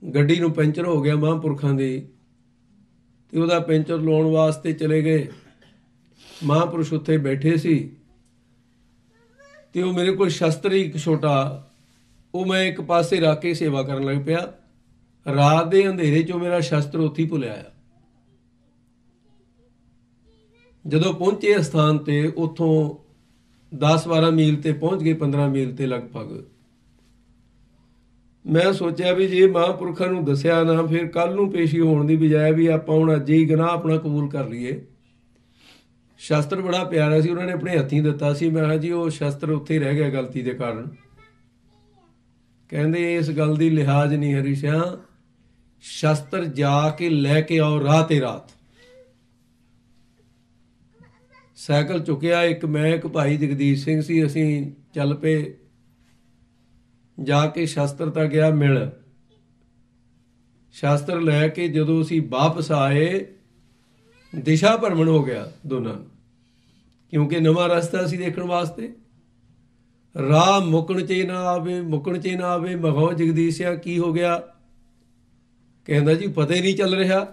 Speaker 1: ਗੱਡੀ ਨੂੰ ਪੈਂਚਰ ਹੋ ਗਿਆ ਮਹਾਂਪੁਰਖਾਂ ਦੀ, ਤੇ ਉਹਦਾ ਪੈਂਚਰ ਲਾਉਣ ਵਾਸਤੇ ਚਲੇ ਗਏ। ਮਹਾਂਪੁਰਸ਼ ਉੱਥੇ ਬੈਠੇ ਸੀ, ਤੇ ਉਹ ਮੇਰੇ ਕੋਲ ਸ਼ਸਤਰ ਇੱਕ ਛੋਟਾ, ਉਹ ਮੈਂ ਇੱਕ ਪਾਸੇ ਰੱਖ ਕੇ ਸੇਵਾ ਕਰਨ ਲੱਗ ਪਿਆ। ਰਾਤ ਦੇ ਅੰਧੇਰੇ 'ਚੋਂ ਮੇਰਾ ਸ਼ਸਤਰ ਉੱਥੇ ਹੀ ਭੁੱਲਿਆ ਆ। ਜਦੋਂ ਪਹੁੰਚੇ ਅਸਥਾਨ ਤੇ, ਉੱਥੋਂ 10-12 ਮੀਲ ਤੇ ਪਹੁੰਚ ਗਏ, 15 ਮੀਲ ਤੇ ਲਗਭਗ। ਮੈਂ ਸੋਚਿਆ ਵੀ ਜੇ ਮਹਾਂਪੁਰਖਾਂ ਨੂੰ ਦੱਸਿਆ ਨਾ, ਫਿਰ ਕੱਲ ਨੂੰ ਪੇਸ਼ੀ ਹੋਣ ਦੀ ਬਜਾਏ ਵੀ ਆਪਾਂ ਹੁਣ ਅੱਜ ਹੀ ਗੁਨਾਹ ਆਪਣਾ ਕਬੂਲ ਕਰ ਲਈਏ। ਸ਼ਸਤਰ ਬੜਾ ਪਿਆਰਾ ਸੀ, ਉਹਨਾਂ ਨੇ ਆਪਣੇ ਹੱਥੀਂ ਦਿੱਤਾ ਸੀ। ਮੈਂ ਕਿਹਾ ਜੀ ਉਹ ਸ਼ਸਤਰ ਉੱਥੇ ਹੀ ਰਹਿ ਗਿਆ ਗਲਤੀ ਦੇ ਕਾਰਨ। ਕਹਿੰਦੇ ਇਸ ਗੱਲ ਦੀ ਲਿਹਾਜ਼ ਨਹੀਂ ਹਰੀ ਸਿਆਂ, ਸ਼ਸਤਰ ਜਾ ਕੇ ਲੈ ਕੇ ਆਓ ਰਾਹ ਤੇ ਰਾਤ। ਸਾਈਕਲ ਚੁੱਕਿਆ ਇੱਕ ਮੈਂ, ਇੱਕ ਭਾਈ ਜਗਦੀਸ਼ ਸਿੰਘ ਸੀ, ਅਸੀਂ ਚੱਲ ਪਏ। ਜਾ ਕੇ ਸ਼ਸਤਰ ਤਾਂ ਗਿਆ ਮਿਲ। ਸ਼ਸਤਰ ਲੈ ਕੇ ਜਦੋਂ ਅਸੀਂ ਵਾਪਸ ਆਏ, ਦਿਸ਼ਾ ਭਰਮਣ ਹੋ ਗਿਆ ਦੋਨਾਂ ਨੂੰ, ਕਿਉਂਕਿ ਨਵਾਂ ਰਸਤਾ ਸੀ ਦੇਖਣ ਵਾਸਤੇ। ਰਾਹ ਮੁੱਕਣ 'ਚ ਨਾ ਆਵੇ, ਮੁੱਕਣ 'ਚ ਨਾ ਆਵੇ। ਮਖੋ ਜਗਦੀਸ਼ਿਆ ਕੀ ਹੋ ਗਿਆ? ਕਹਿੰਦਾ ਜੀ ਪਤਾ ਹੀ ਨਹੀਂ ਚੱਲ ਰਿਹਾ।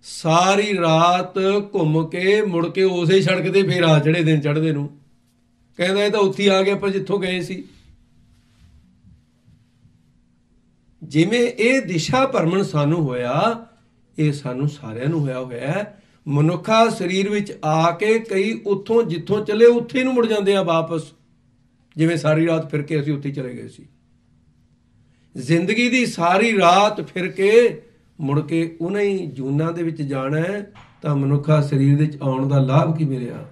Speaker 1: ਸਾਰੀ ਰਾਤ ਘੁੰਮ ਕੇ ਮੁੜ ਕੇ ਉਸੇ ਸੜਕ ਤੇ ਫੇਰ ਆ ਚੜੇ ਦਿਨ ਚੜ੍ਹਦੇ ਨੂੰ। ਕਹਿੰਦਾ ਇਹ ਤਾਂ ਉੱਥੇ ਆ ਗਏ ਆਪਾਂ ਜਿੱਥੋਂ ਗਏ ਸੀ। ਜਿਵੇਂ ਇਹ ਦਿਸ਼ਾ ਭਰਮਣ ਸਾਨੂੰ ਹੋਇਆ, ਇਹ ਸਾਨੂੰ ਸਾਰਿਆਂ ਨੂੰ ਹੋਇਆ। ਮਨੁੱਖਾ ਸਰੀਰ ਵਿੱਚ ਆ ਕੇ ਕਈ ਉੱਥੋਂ ਜਿੱਥੋਂ ਚੱਲੇ ਉੱਥੇ ਨੂੰ ਮੁੜ ਜਾਂਦੇ ਆ ਵਾਪਸ। ਜਿਵੇਂ ਸਾਰੀ ਰਾਤ ਫਿਰ ਕੇ ਅਸੀਂ ਉੱਥੇ ਚਲੇ ਗਏ ਸੀ। ਜ਼ਿੰਦਗੀ ਦੀ ਸਾਰੀ ਰਾਤ ਫਿਰ ਕੇ ਮੁੜ ਕੇ ਉਹਨਾਂ ਹੀ ਜੂਨਾਂ ਦੇ ਵਿੱਚ ਜਾਣਾ ਹੈ, ਤਾਂ ਮਨੁੱਖਾ ਸਰੀਰ ਵਿੱਚ ਆਉਣ ਦਾ ਲਾਭ ਕੀ ਮਿਲਿਆ?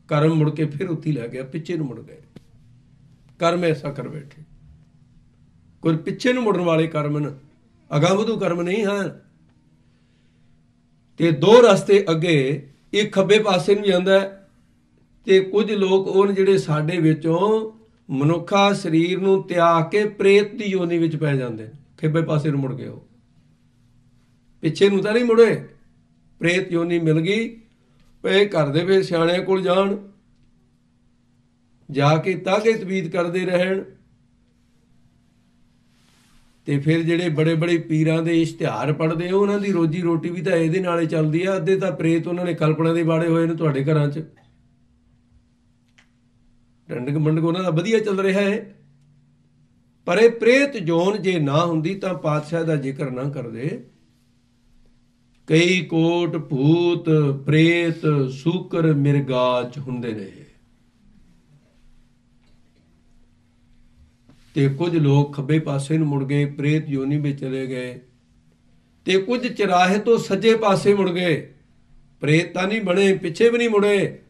Speaker 1: ਕਰਮ ਮੁੜ ਕੇ ਫਿਰ ਉੱਥੇ ਲੈ ਗਿਆ, ਪਿੱਛੇ ਨੂੰ ਮੁੜ ਗਏ। ਕਰਮ ਐਸਾ ਕਰ ਬੈਠੇ। ਕੋਈ ਪਿੱਛੇ ਨੂੰ ਮੁੜਨ ਵਾਲੇ ਕਰਮ ਨੇ, ਅਗਾਂਹਵਧੂ ਕਰਮ ਨਹੀਂ ਹਨ। ਤੇ ਦੋ ਰਸਤੇ ਅੱਗੇ, ਇੱਕ ਖੱਬੇ ਪਾਸੇ ਨੂੰ ਜਾਂਦਾ, ਤੇ ਕੁਝ ਲੋਕ ਉਹ ਜਿਹੜੇ ਸਾਡੇ ਵਿੱਚੋਂ ਮਨੁੱਖਾ ਸਰੀਰ ਨੂੰ ਤਿਆਗ ਕੇ ਪ੍ਰੇਤ ਦੀ ਯੋਨੀ ਵਿੱਚ ਪੈ ਜਾਂਦੇ। ਖੱਬੇ ਪਾਸੇ ਨੂੰ ਮੁੜ ਗਏ, ਉਹ ਪਿੱਛੇ ਨੂੰ ਤਾਂ ਨਹੀਂ ਮੁੜੇ। ਪ੍ਰੇਤ ਯੋਨੀ ਮਿਲ ਗਈ, ਪਏ ਘਰ ਦੇ ਫਿਰ ਸਿਆਣਿਆਂ ਕੋਲ ਜਾਣ, ਜਾ ਕੇ ਤਾਗੇ ਤਬੀਤ ਕਰਦੇ ਰਹਿਣ। ਤੇ ਫਿਰ ਜਿਹੜੇ ਬੜੇ ਬੜੇ ਪੀਰਾਂ ਦੇ ਇਸ਼ਤਿਹਾਰ ਪੜ੍ਹਦੇ, ਉਹਨਾਂ ਦੀ ਰੋਜੀ ਰੋਟੀ ਵੀ ਤਾਂ ਇਹਦੇ ਨਾਲ ਹੀ ਚੱਲਦੀ ਆ। ਅੱਧੇ ਤਾਂ ਪ੍ਰੇਤ ਉਹਨਾਂ ਨੇ ਕਲਪਨਾ ਦੇ ਬਾੜੇ ਹੋਏ ਨੇ ਤੁਹਾਡੇ ਘਰਾਂ 'ਚ। ਡੰਡਕ ਮੰਡਕ ਉਹਨਾਂ ਦਾ ਵਧੀਆ ਚੱਲ ਰਿਹਾ ਹੈ। ਪਰ ਇਹ ਪ੍ਰੇਤ ਜੋਨ ਜੇ ਨਾ ਹੁੰਦੀ ਤਾਂ ਪਾਤਸ਼ਾਹ ਦਾ ਜ਼ਿਕਰ ਨਾ ਕਰਦੇ। ਕਈ ਕੋਟ ਭੂਤ ਪ੍ਰੇਤ ਸੂਕਰ ਮਿਰਗਾਚ ਹੁੰਦੇ ਨੇ। ਤੇ ਕੁਝ ਲੋਕ ਖੱਬੇ ਪਾਸੇ ਨੂੰ ਮੁੜ ਗਏ, ਪ੍ਰੇਤ ਯੋਨੀ ਵਿੱਚ ਚਲੇ ਗਏ। ਤੇ ਕੁਝ ਚਰਾਹੇ ਤੋਂ ਸੱਜੇ ਪਾਸੇ ਮੁੜ ਗਏ, ਪ੍ਰੇਤ ਤਾਂ ਨਹੀਂ ਬਣੇ, ਪਿੱਛੇ ਵੀ ਨਹੀਂ ਮੁੜੇ।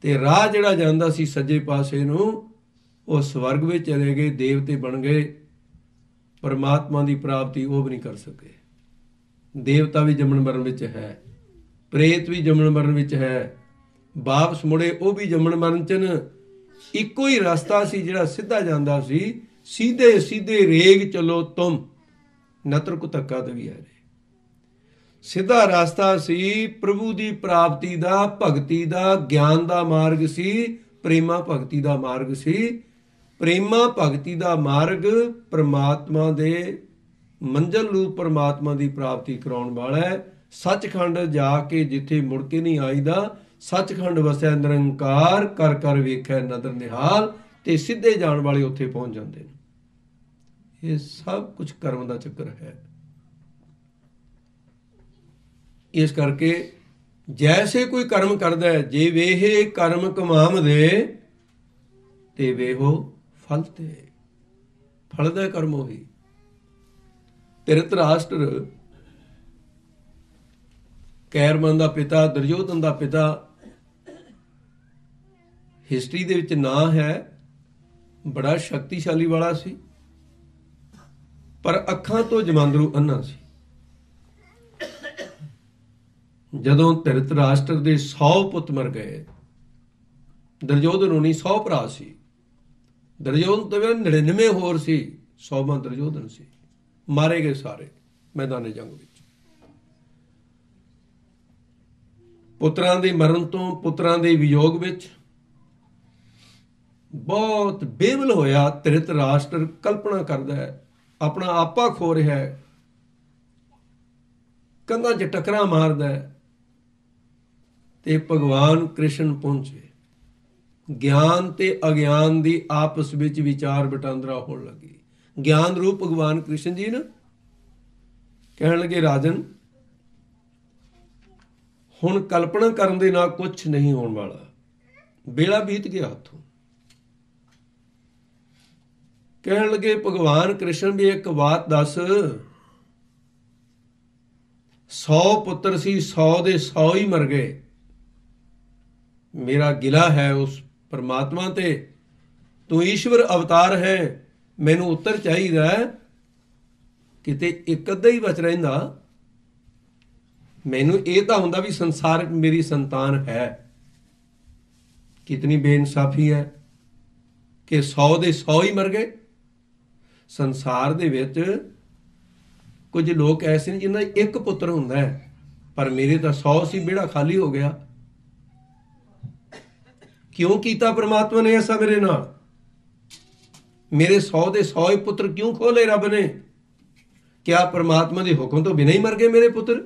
Speaker 1: ਤੇ ਰਾਹ ਜਿਹੜਾ ਜਾਂਦਾ ਸੀ ਸੱਜੇ ਪਾਸੇ ਨੂੰ, ਉਹ ਸਵਰਗ ਵਿੱਚ ਚਲੇ ਗਏ, ਦੇਵਤੇ ਬਣ ਗਏ। ਪਰਮਾਤਮਾ ਦੀ ਪ੍ਰਾਪਤੀ ਉਹ ਵੀ ਨਹੀਂ ਕਰ ਸਕੇ। ਦੇਵਤਾ ਵੀ ਜੰਮਣ ਮਰਨ ਵਿੱਚ ਹੈ, ਪ੍ਰੇਤ ਵੀ ਜੰਮਣ ਮਰਨ ਵਿੱਚ ਹੈ, ਵਾਪਸ ਮੁੜੇ ਉਹ ਵੀ ਜੰਮਣ ਮਰਨ 'ਚ ਨ। ਇੱਕੋ ਹੀ ਰਸਤਾ ਸੀ ਜਿਹੜਾ ਸਿੱਧਾ ਜਾਂਦਾ ਸੀ। ਸਿੱਧੇ ਸਿੱਧੇ ਰੇਗ ਚਲੋ ਤੁਮ ਨਤਰ ਕੋ ਧੱਕਾ ਦਵੀਆ ਰੇ। ਸਿੱਧਾ ਰਸਤਾ ਸੀ ਪ੍ਰਭੂ ਦੀ ਪ੍ਰਾਪਤੀ ਦਾ, ਭਗਤੀ ਦਾ, ਗਿਆਨ ਦਾ ਮਾਰਗ ਸੀ, ਪ੍ਰੇਮਾ ਭਗਤੀ ਦਾ ਮਾਰਗ ਸੀ। ਪ੍ਰੇਮਾ ਭਗਤੀ ਦਾ ਮਾਰਗ ਪ੍ਰਮਾਤਮਾ ਦੇ ਮੰਜ਼ਲ ਰੂਪ ਪ੍ਰਮਾਤਮਾ ਦੀ ਪ੍ਰਾਪਤੀ ਕਰਾਉਣ ਵਾਲਾ ਹੈ। ਸੱਚਖੰਡ ਜਾ ਕੇ ਜਿੱਥੇ ਮੁੜ ਕੇ ਨਹੀਂ ਆਈਦਾ, ਸੱਚਖੰਡ ਵਸਿਆ ਨਿਰੰਕਾਰ, ਕਰ ਕਰ ਵੇਖੈ ਨਦਰ ਨਿਹਾਲ। ਤੇ ਸਿੱਧੇ ਜਾਣ ਵਾਲੇ ਉੱਥੇ ਪਹੁੰਚ ਜਾਂਦੇ ਨੇ। ਇਹ ਸਭ ਕੁਝ ਕਰਮ ਦਾ ਚੱਕਰ ਹੈ। ਇਸ ਕਰਕੇ ਜੈਸੇ ਕੋਈ ਕਰਮ ਕਰਦਾ ਹੈ, ਜੇ ਵੇਹੇ ਕਰਮ ਕਮਾਮ ਦੇ, ਤੇ ਵੇਹੋ ਫਲ ਤੇ। ਫਲ ਦਾ ਕਰਮ ਉਹੀ। ਧ੍ਰਿਤਰਾਸ਼ਟਰ ਕੈਰਮਨ ਦਾ ਪਿਤਾ, ਦੁਰਯੋਧਨ ਦਾ ਪਿਤਾ, ਹਿਸਟਰੀ ਦੇ ਵਿੱਚ ਨਾਂ ਹੈ, ਬੜਾ ਸ਼ਕਤੀਸ਼ਾਲੀ ਵਾਲਾ ਸੀ, ਪਰ ਅੱਖਾਂ ਤੋਂ ਜਮਾਂਦਰੂ ਅੰਨਾ ਸੀ। ਜਦੋਂ ਧ੍ਰਿਤਰਾਸ਼ਟਰ ਦੇ 100 ਪੁੱਤ ਮਰ ਗਏ, ਦੁਰਯੋਧਨ ਹੋਣੀ 100 ਭਰਾ ਸੀ, ਦੁਰਯੋਧਨ ਤੋਂ 99 ਹੋਰ ਸੀ, 100ਵਾਂ ਦੁਰਯੋਧਨ ਸੀ। ਮਾਰੇ ਗਏ ਸਾਰੇ ਮੈਦਾਨੇ ਜੰਗ ਵਿੱਚ। ਪੁੱਤਰਾਂ ਦੇ ਮਰਨ ਤੋਂ, ਪੁੱਤਰਾਂ ਦੇ ਵਿਯੋਗ ਵਿੱਚ ਬਹੁਤ ਬੇਵਲ ਹੋਇਆ ਧ੍ਰਿਤਰਾਸ਼ਟਰ ਕਲਪਨਾ ਕਰਦਾ ਹੈ, ਆਪਣਾ ਆਪਾ ਖੋ ਰਿਹਾ ਹੈ, ਕੰਧਾਂ 'ਚ ਟੱਕਰਾਂ ਮਾਰਦਾ ਹੈ। ਤੇ ਭਗਵਾਨ ਕ੍ਰਿਸ਼ਨ ਪਹੁੰਚੇ। ਗਿਆਨ ਤੇ ਅਗਿਆਨ ਦੀ ਆਪਸ ਵਿੱਚ ਵਿਚਾਰ ਵਟਾਂਦਰਾ ਹੋਣ ਲੱਗੀ। ਗਿਆਨ ਰੂਪ ਭਗਵਾਨ ਕ੍ਰਿਸ਼ਨ ਜੀ ਨਾ ਕਹਿਣ ਲੱਗੇ, ਰਾਜਨ ਹੁਣ ਕਲਪਨਾ ਕਰਨ ਦੇ ਨਾਲ ਕੁਛ ਨਹੀਂ ਹੋਣ ਵਾਲਾ, ਵੇਲਾ ਬੀਤ ਗਿਆ ਹੱਥੋਂ। ਕਹਿਣ ਲੱਗੇ ਭਗਵਾਨ ਕ੍ਰਿਸ਼ਨ ਵੀ ਇੱਕ ਬਾਤ ਦੱਸ, 100 ਪੁੱਤਰ ਸੀ, 100 ਦੇ 100 ਹੀ ਮਰ ਗਏ। ਮੇਰਾ ਗਿਲਾ ਹੈ ਉਸ ਪਰਮਾਤਮਾ ਤੇ, ਤੂੰ ਈਸ਼ਵਰ ਅਵਤਾਰ ਹੈ, ਮੈਨੂੰ ਉੱਤਰ ਚਾਹੀਦਾ ਹੈ। ਕਿਤੇ ਇੱਕ ਅੱਧਾ ਹੀ ਬਚ ਰਹਿੰਦਾ, ਮੈਨੂੰ ਇਹ ਤਾਂ ਹੁੰਦਾ ਵੀ ਸੰਸਾਰ ਮੇਰੀ ਸੰਤਾਨ ਹੈ। ਕਿਤਨੀ ਬੇਇਨਸਾਫੀ ਹੈ ਕਿ 100 ਦੇ 100 ਹੀ ਮਰ ਗਏ। ਸੰਸਾਰ ਦੇ ਵਿੱਚ ਕੁਝ ਲੋਕ ਐਸੇ ਨੇ ਜਿਨ੍ਹਾਂ ਦਾ ਇੱਕ ਪੁੱਤਰ ਹੁੰਦਾ ਹੈ, ਪਰ ਮੇਰੇ ਤਾਂ 100 ਸੀ, ਵਿਹੜਾ ਖਾਲੀ ਹੋ ਗਿਆ। ਕਿਉਂ ਕੀਤਾ ਪ੍ਰਮਾਤਮਾ ਨੇ ਐਸਾ ਮੇਰੇ ਨਾਲ? ਮੇਰੇ 100 ਦੇ 100 ਹੀ ਪੁੱਤਰ ਕਿਉਂ ਖੋਲੇ ਰੱਬ ਨੇ? ਕਿਆ ਪ੍ਰਮਾਤਮਾ ਦੇ ਹੁਕਮ ਤੋਂ ਬਿਨਾਂ ਹੀ ਮਰ ਗਏ ਮੇਰੇ ਪੁੱਤਰ?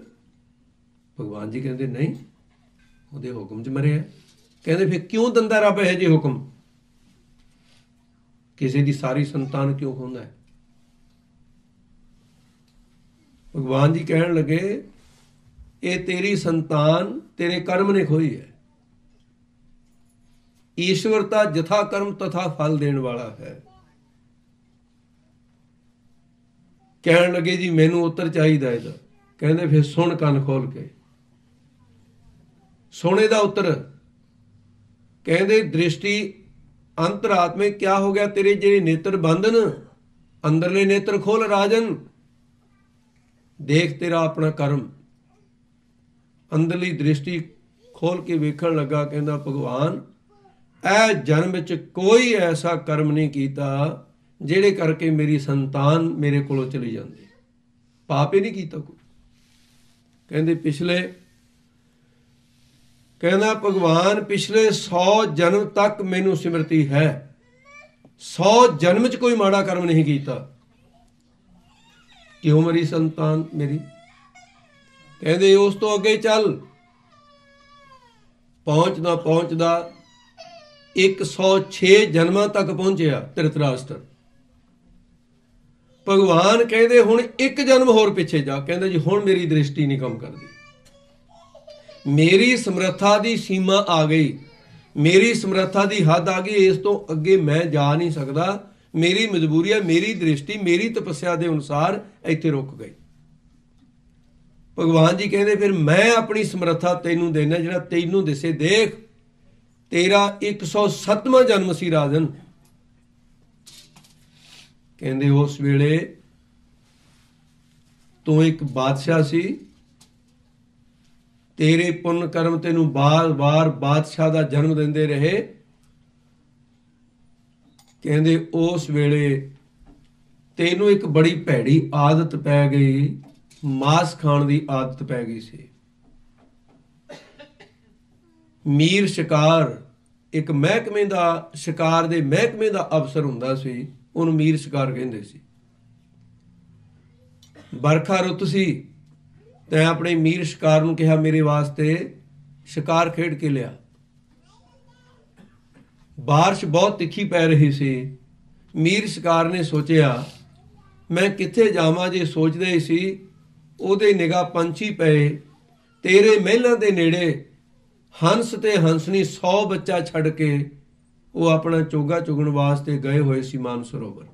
Speaker 1: ਭਗਵਾਨ ਜੀ ਕਹਿੰਦੇ ਨਹੀਂ, ਉਹਦੇ ਹੁਕਮ 'ਚ ਮਰੇ ਆ। ਕਹਿੰਦੇ ਫਿਰ ਕਿਉਂ ਦਿੰਦਾ ਰੱਬ ਇਹ ਜਿਹੇ ਹੁਕਮ? ਕਿਸੇ ਦੀ ਸਾਰੀ ਸੰਤਾਨ ਕਿਉਂ ਖੋਂਦਾ ਹੈ? ਭਗਵਾਨ ਜੀ ਕਹਿਣ ਲੱਗੇ, ਇਹ ਤੇਰੀ ਸੰਤਾਨ ਤੇਰੇ ਕਰਮ ਨੇ ਖੋਈ ਹੈ। ਈਸ਼ਵਰ ਤਾਂ ਜਥਾ ਕਰਮ ਤਥਾ ਫਲ ਦੇਣ ਵਾਲਾ ਹੈ। ਕਹਿਣ ਲੱਗੇ ਜੀ ਮੈਨੂੰ ਉੱਤਰ ਚਾਹੀਦਾ ਇਹਦਾ। ਕਹਿੰਦੇ ਫਿਰ ਸੁਣ ਕੰਨ ਖੋਲ ਕੇ, ਸੁਣ ਇਹਦਾ ਉੱਤਰ। ਕਹਿੰਦੇ ਦ੍ਰਿਸ਼ਟੀ ਅੰਤਰਾਤਮੇ ਕਿਆ ਹੋ ਗਿਆ ਤੇਰੇ ਜਿਹੜੇ ਨੇਤਰ ਬੰਦ ਨੇ, ਅੰਦਰਲੇ ਨੇਤਰ ਖੋਲ ਰਾਜਨ, ਦੇਖ ਤੇਰਾ ਆਪਣਾ ਕਰਮ। ਅੰਦਰਲੀ ਦ੍ਰਿਸ਼ਟੀ ਖੋਲ ਕੇ ਵੇਖਣ ਲੱਗਾ। ਕਹਿੰਦਾ ਭਗਵਾਨ ਇਹ ਜਨਮ ਵਿੱਚ ਕੋਈ ਐਸਾ ਕਰਮ ਨਹੀਂ ਕੀਤਾ ਜਿਹੜੇ ਕਰਕੇ ਮੇਰੀ ਸੰਤਾਨ ਮੇਰੇ ਕੋਲੋਂ ਚਲੀ ਜਾਂਦੀ। ਪਾਪ ਹੀ ਨਹੀਂ ਕੀਤਾ ਕੋਈ। ਕਹਿੰਦੇ ਪਿਛਲੇ, ਕਹਿੰਦਾ ਭਗਵਾਨ ਪਿਛਲੇ 100 ਜਨਮ ਤੱਕ ਮੈਨੂੰ ਸਿਮਰਤੀ ਹੈ, 100 ਜਨਮ 'ਚ ਕੋਈ ਮਾੜਾ ਕਰਮ ਨਹੀਂ ਕੀਤਾ। ਕਿਉਂ ਮਰੀ ਸੰਤਾਨ ਮੇਰੀ? ਕਹਿੰਦੇ ਉਸ ਤੋਂ ਅੱਗੇ ਚੱਲ। ਪਹੁੰਚਦਾ ਪਹੁੰਚਦਾ 106 ਜਨਮਾਂ ਤੱਕ ਪਹੁੰਚਿਆ ਧ੍ਰਿਤਰਾਸ਼ਟਰ। ਭਗਵਾਨ ਕਹਿੰਦੇ ਹੁਣ ਇੱਕ ਜਨਮ ਹੋਰ ਪਿੱਛੇ ਜਾ। ਕਹਿੰਦਾ ਜੀ ਹੁਣ ਮੇਰੀ ਦ੍ਰਿਸ਼ਟੀ ਨਹੀਂ ਕੰਮ ਕਰਦੀ, ਮੇਰੀ ਸਮਰੱਥਾ ਦੀ ਸੀਮਾ ਆ ਗਈ, ਮੇਰੀ ਸਮਰੱਥਾ ਦੀ ਹੱਦ ਆ ਗਈ, ਇਸ ਤੋਂ ਅੱਗੇ ਮੈਂ ਜਾ ਨਹੀਂ ਸਕਦਾ। ਮੇਰੀ ਮਜਬੂਰੀ ਹੈ, ਮੇਰੀ ਦ੍ਰਿਸ਼ਟੀ ਮੇਰੀ ਤਪੱਸਿਆ ਦੇ ਅਨੁਸਾਰ ਇੱਥੇ ਰੁਕ ਗਈ। ਭਗਵਾਨ ਜੀ ਕਹਿੰਦੇ ਫਿਰ ਮੈਂ ਆਪਣੀ ਸਮਰੱਥਾ ਤੈਨੂੰ ਦੇਣਾ, ਜਿਹੜਾ ਤੈਨੂੰ ਦਿਸੇ। ਦੇਖ ਤੇਰਾ 107ਵਾਂ ਜਨਮ ਸੀ ਰਾਜਨ। ਕਹਿੰਦੇ ਉਸ ਵੇਲੇ ਤੂੰ ਇੱਕ ਬਾਦਸ਼ਾਹ ਸੀ, ਤੇਰੇ ਪੁੰਨ ਕਰਮ ਤੈਨੂੰ ਬਾਰ-ਬਾਰ ਬਾਦਸ਼ਾਹ ਦਾ ਜਨਮ ਦਿੰਦੇ ਰਹੇ। ਕਹਿੰਦੇ ਉਸ ਵੇਲੇ ਤੈਨੂੰ ਇੱਕ ਬੜੀ ਭੈੜੀ ਆਦਤ ਪੈ ਗਈ, ਮਾਸ ਖਾਣ ਦੀ ਆਦਤ ਪੈ ਗਈ ਸੀ। ਮੀਰ ਸ਼ਿਕਾਰ, ਇੱਕ ਮਹਿਕਮੇ ਦਾ, ਸ਼ਿਕਾਰ ਦੇ ਮਹਿਕਮੇ ਦਾ ਅਫਸਰ ਹੁੰਦਾ ਸੀ, ਉਹਨੂੰ ਮੀਰ ਸ਼ਿਕਾਰ ਕਹਿੰਦੇ ਸੀ। ਬਰਖਾ ਰੁੱਤ ਸੀ, ਤੈਂ ਆਪਣੇ ਮੀਰ ਸ਼ਿਕਾਰ ਨੂੰ ਕਿਹਾ ਮੇਰੇ ਵਾਸਤੇ ਸ਼ਿਕਾਰ ਖੇਡ ਕੇ ਲਿਆ। ਬਾਰਿਸ਼ ਬਹੁਤ ਤਿੱਖੀ ਪੈ ਰਹੀ ਸੀ। ਮੀਰ ਸ਼ਿਕਾਰ ਨੇ ਸੋਚਿਆ ਮੈਂ ਕਿੱਥੇ ਜਾਵਾਂ। ਜੇ ਸੋਚਦੇ ਹੀ ਸੀ ਉਹਦੇ ਨਿਗਾਹ ਪੰਛੀ ਪਏ ਤੇਰੇ ਮਹਿਲਾਂ ਦੇ ਨੇੜੇ। ਹੰਸ ਤੇ ਹੰਸਣੀ 100 ਬੱਚਾ ਛੱਡ ਕੇ ਉਹ ਆਪਣਾ ਚੋਗਾ ਚੁਗਣ ਵਾਸਤੇ ਗਏ ਹੋਏ ਸੀ ਮਾਨਸਰੋਵਰ।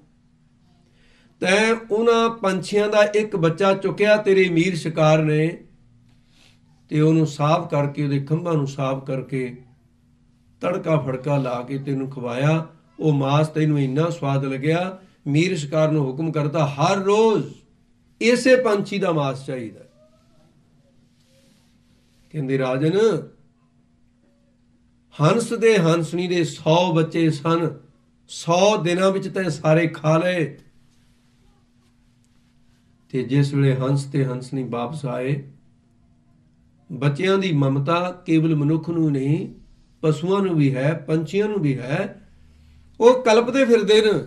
Speaker 1: ਤੈਂ ਉਹਨਾਂ ਪੰਛੀਆਂ ਦਾ ਇੱਕ ਬੱਚਾ ਚੁੱਕਿਆ ਤੇਰੇ ਮੀਰ ਸ਼ਿਕਾਰ ਨੇ, ਤੇ ਉਹਨੂੰ ਸਾਫ਼ ਕਰਕੇ, ਉਹਦੇ ਖੰਭਾਂ ਨੂੰ ਸਾਫ਼ ਕਰਕੇ, ਤੜਕਾ ਫੜਕਾ ਲਾ ਕੇ ਤੈਨੂੰ ਖਵਾਇਆ। ਉਹ ਮਾਸ ਤੈਨੂੰ ਇੰਨਾ ਸਵਾਦ ਲੱਗਿਆ, ਮੀਰ ਸ਼ਿਕਾਰ ਨੂੰ ਹੁਕਮ ਕਰਤਾ ਹਰ ਰੋਜ਼ ਇਸੇ ਪੰਛੀ ਦਾ ਮਾਸ ਚਾਹੀਦਾ। ਕਹਿੰਦੇ ਰਾਜਨ ਹੰਸ ਦੇ ਹੰਸਣੀ ਦੇ 100 ਬੱਚੇ ਸਨ, 100 ਦਿਨਾਂ ਵਿੱਚ ਤੈਂ ਸਾਰੇ ਖਾ ਲਏ। ਤੇ ਜਿਸ ਵੇਲੇ ਹੰਸ ਤੇ ਹੰਸਣੀ ਵਾਪਸ ਆਏ ਬੱਚਿਆਂ ਦੀ ਮਮਤਾ ਕੇਵਲ ਮਨੁੱਖ ਨੂੰ ਨਹੀਂ, ਪਸ਼ੂਆਂ ਨੂੰ ਵੀ ਹੈ, ਪੰਛੀਆਂ ਨੂੰ ਵੀ ਹੈ। ਉਹ ਕਲਪਦੇ ਫਿਰਦੇ ਨੇ।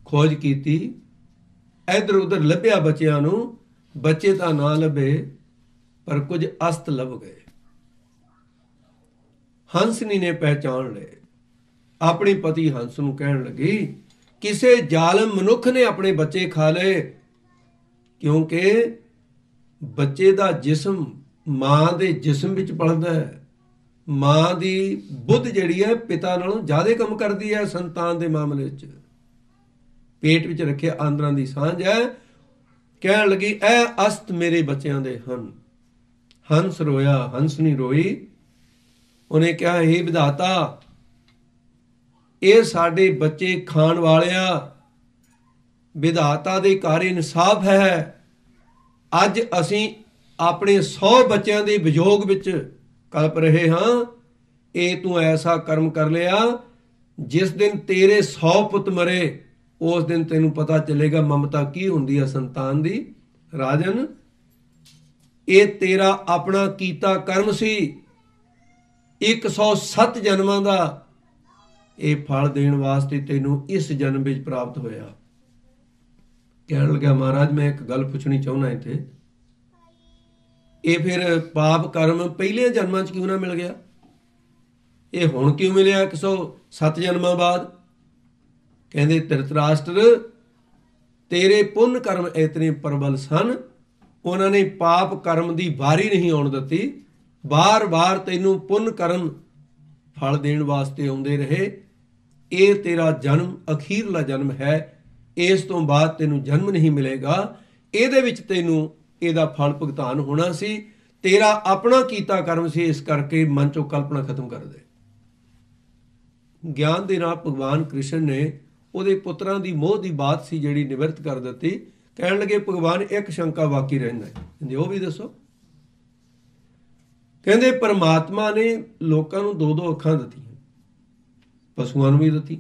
Speaker 1: ਖੋਜ ਕੀਤੀ, ਇੱਧਰ ਉੱਧਰ ਲੱਭਿਆ ਬੱਚਿਆਂ ਨੂੰ, ਬੱਚੇ ਤਾਂ ਨਾ ਲੱਭੇ ਪਰ ਕੁਝ ਅਸਤ ਲੱਭ ਗਏ। ਹੰਸਨੀ ਨੇ ਪਹਿਚਾਣ ਲਏ। ਆਪਣੀ ਪਤੀ ਹੰਸ ਨੂੰ ਕਹਿਣ ਲੱਗੀ, ਕਿਸੇ ਜ਼ਾਲਮ ਮਨੁੱਖ ਨੇ ਆਪਣੇ ਬੱਚੇ ਖਾ ਲਏ। ਕਿਉਂਕਿ ਬੱਚੇ ਦਾ ਜਿਸਮ ਮਾਂ ਦੇ ਜਿਸਮ ਵਿੱਚ ਪਲਦਾ ਹੈ। ਮਾਂ ਦੀ ਬੁੱਧ ਜਿਹੜੀ ਹੈ ਪਿਤਾ ਨਾਲੋਂ ਜ਼ਿਆਦਾ ਕੰਮ ਕਰਦੀ ਹੈ ਸੰਤਾਨ ਦੇ ਮਾਮਲੇ 'ਚ। ਪੇਟ ਵਿੱਚ ਰੱਖਿਆ ਆਂਦਰਾਂ ਦੀ ਸਾਂਝ ਹੈ। ਕਹਿਣ ਲੱਗੀ, ਇਹ ਅਸਤ ਮੇਰੇ ਬੱਚਿਆਂ ਦੇ ਹਨ। ਹੰਸ ਰੋਇਆ, ਹੰਸ ਨਹੀਂ ਰੋਈ। ਉਹਨੇ ਕਿਹਾ, ਹੇ ਵਿਧਾਤਾ, ਇਹ ਸਾਡੇ ਬੱਚੇ ਖਾਣ ਵਾਲਿਆ, ਵਿਧਾਤਾ ਦੇ ਘਰ ਇਨਸਾਫ ਹੈ। ਅੱਜ ਅਸੀਂ ਆਪਣੇ 100 ਬੱਚਿਆਂ ਦੇ ਵਿਯੋਗ ਵਿੱਚ ਕਲਪ ਰਹੇ ਹਾਂ। ਇਹ ਤੂੰ ਐਸਾ ਕਰਮ ਕਰ ਲਿਆ, ਜਿਸ ਦਿਨ ਤੇਰੇ 100 ਪੁੱਤ ਮਰੇ ਉਸ ਦਿਨ ਤੈਨੂੰ ਪਤਾ ਚੱਲੇਗਾ ਮਮਤਾ ਕੀ ਹੁੰਦੀ ਹੈ ਸੰਤਾਨ ਦੀ। ਰਾਜਨ, ਇਹ ਤੇਰਾ ਆਪਣਾ ਕੀਤਾ ਕਰਮ ਸੀ। 107 ਜਨਮਾਂ ਦਾ ਇਹ ਫਲ ਦੇਣ ਵਾਸਤੇ ਤੈਨੂੰ ਇਸ ਜਨਮ ਵਿੱਚ ਪ੍ਰਾਪਤ ਹੋਇਆ। ਕਹਿਣ ਲੱਗਾ, ਮਹਾਰਾਜ ਮੈਂ ਇੱਕ ਗੱਲ ਪੁੱਛਣੀ ਚਾਹੁੰਦਾ ਇੱਥੇ, ਇਹ ਫਿਰ ਪਾਪ ਕਰਮ ਪਹਿਲੇ ਜਨਮਾਂ 'ਚ ਕਿਉਂ ਨਾ ਮਿਲ ਗਿਆ? ਇਹ ਹੁਣ ਕਿਉਂ ਮਿਲਿਆ 107 ਜਨਮਾਂ ਬਾਅਦ? ਕਹਿੰਦੇ, ਧ੍ਰਿਤਰਾਸ਼ਟਰ, ਤੇਰੇ ਪੁੰਨ ਕਰਮ ਇਤਨੇ ਪ੍ਰਬਲ ਸਨ, ਉਹਨਾਂ ਨੇ ਪਾਪ ਕਰਮ ਦੀ ਵਾਰੀ ਨਹੀਂ ਆਉਣ ਦਿੱਤੀ। ਬਾਰ-ਬਾਰ ਤੈਨੂੰ ਪੁੰਨ ਕਰਮ ਫਲ ਦੇਣ ਵਾਸਤੇ ਆਉਂਦੇ ਰਹੇ। ਇਹ ਤੇਰਾ ਜਨਮ ਅਖੀਰਲਾ ਜਨਮ ਹੈ। ਇਸ ਤੋਂ ਬਾਅਦ ਤੈਨੂੰ ਜਨਮ ਨਹੀਂ ਮਿਲੇਗਾ। ਇਹਦੇ ਵਿੱਚ ਤੈਨੂੰ ਇਹਦਾ ਫਲ ਭੁਗਤਾਨ ਹੋਣਾ ਸੀ। ਤੇਰਾ ਆਪਣਾ ਕੀਤਾ ਕਰਮ ਸੀ, ਇਸ ਕਰਕੇ ਮਨ ਚੋਂ ਕਲਪਨਾ ਖਤਮ ਕਰ ਦੇ। ਗਿਆਨ ਦੇ ਨਾਲ ਭਗਵਾਨ ਕ੍ਰਿਸ਼ਨ ਨੇ ਉਹਦੇ ਪੁੱਤਰਾਂ ਦੀ ਮੋਹ ਦੀ ਬਾਤ ਸੀ ਜਿਹੜੀ ਨਿਵਰਤ ਕਰ ਦਿੱਤੀ। ਕਹਿਣ ਲੱਗੇ, ਭਗਵਾਨ ਇੱਕ ਸ਼ੰਕਾ ਬਾਕੀ ਰਹਿੰਦਾ ਹੈ। ਕਹਿੰਦੇ, ਉਹ ਵੀ ਦੱਸੋ। ਕਹਿੰਦੇ, ਪਰਮਾਤਮਾ ਨੇ ਲੋਕਾਂ ਨੂੰ 2-2 ਅੱਖਾਂ ਦਿੱਤੀਆਂ, ਪਸ਼ੂਆਂ ਨੂੰ ਵੀ ਦਿੱਤੀ,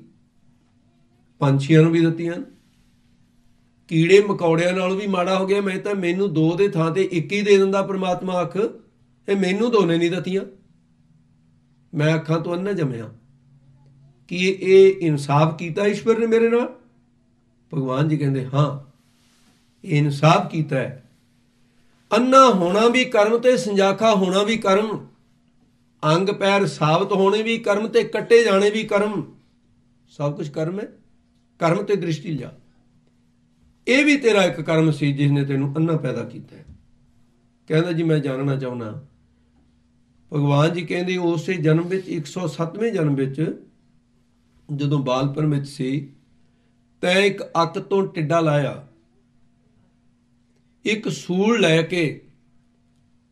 Speaker 1: ਪੰਛੀਆਂ ਨੂੰ ਵੀ ਦਿੱਤੀਆਂ। ਕੀੜੇ ਮਕੌੜਿਆਂ ਨਾਲੋਂ ਵੀ ਮਾੜਾ ਹੋ ਗਿਆ। ਮੈਂ ਤਾਂ ਮੈਨੂੰ 2 ਦੇ ਥਾਂ ਤੇ 1 ਹੀ ਦੇ ਦਿੰਦਾ ਪਰਮਾਤਮਾ ਅੱਖ। ਇਹ ਮੈਨੂੰ ਦੋਨੇ ਨਹੀਂ ਦਿੱਤੀਆਂ। ਮੈਂ ਅੱਖਾਂ ਤੋਂ ਅੰਨਾ ਜੰਮਿਆ। ਕੀ ਇਹ ਇਨਸਾਫ ਕੀਤਾ ਈਸ਼ਵਰ ਨੇ ਮੇਰੇ ਨਾਲ? ਭਗਵਾਨ ਜੀ ਕਹਿੰਦੇ, ਹਾਂ, ਇਹ ਇਨਸਾਫ ਕੀਤਾ ਹੈ। ਅੰਨਾ ਹੋਣਾ ਵੀ ਕਰਮ ਤੇ ਸੰਜਾਖਾ ਹੋਣਾ ਵੀ ਕਰਮ, ਅੰਗ ਪੈਰ ਸਾਬਤ ਹੋਣੇ ਵੀ ਕਰਮ ਤੇ ਕੱਟੇ ਜਾਣੇ ਵੀ ਕਰਮ। ਸਭ ਕੁਝ ਕਰਮ ਹੈ। ਕਰਮ ਤੇ ਦ੍ਰਿਸ਼ਟੀ ਲਿਆ। ਇਹ ਵੀ ਤੇਰਾ ਇੱਕ ਕਰਮ ਸੀ ਜਿਸ ਨੇ ਤੈਨੂੰ ਅੰਨਾ ਪੈਦਾ ਕੀਤਾ ਹੈ। ਕਹਿੰਦਾ, ਜੀ ਮੈਂ ਜਾਣਨਾ ਚਾਹੁੰਦਾ। ਭਗਵਾਨ ਜੀ ਕਹਿੰਦੇ, ਉਸੇ ਜਨਮ ਵਿੱਚ 107ਵੇਂ ਜਨਮ ਵਿੱਚ ਜਦੋਂ ਬਾਲਪਨ ਵਿੱਚ ਸੀ, ਤੈਂ ਇੱਕ ਅੱਤ ਤੋਂ ਟਿੱਡਾ ਲਾਇਆ, ਇੱਕ ਸੂਲ ਲੈ ਕੇ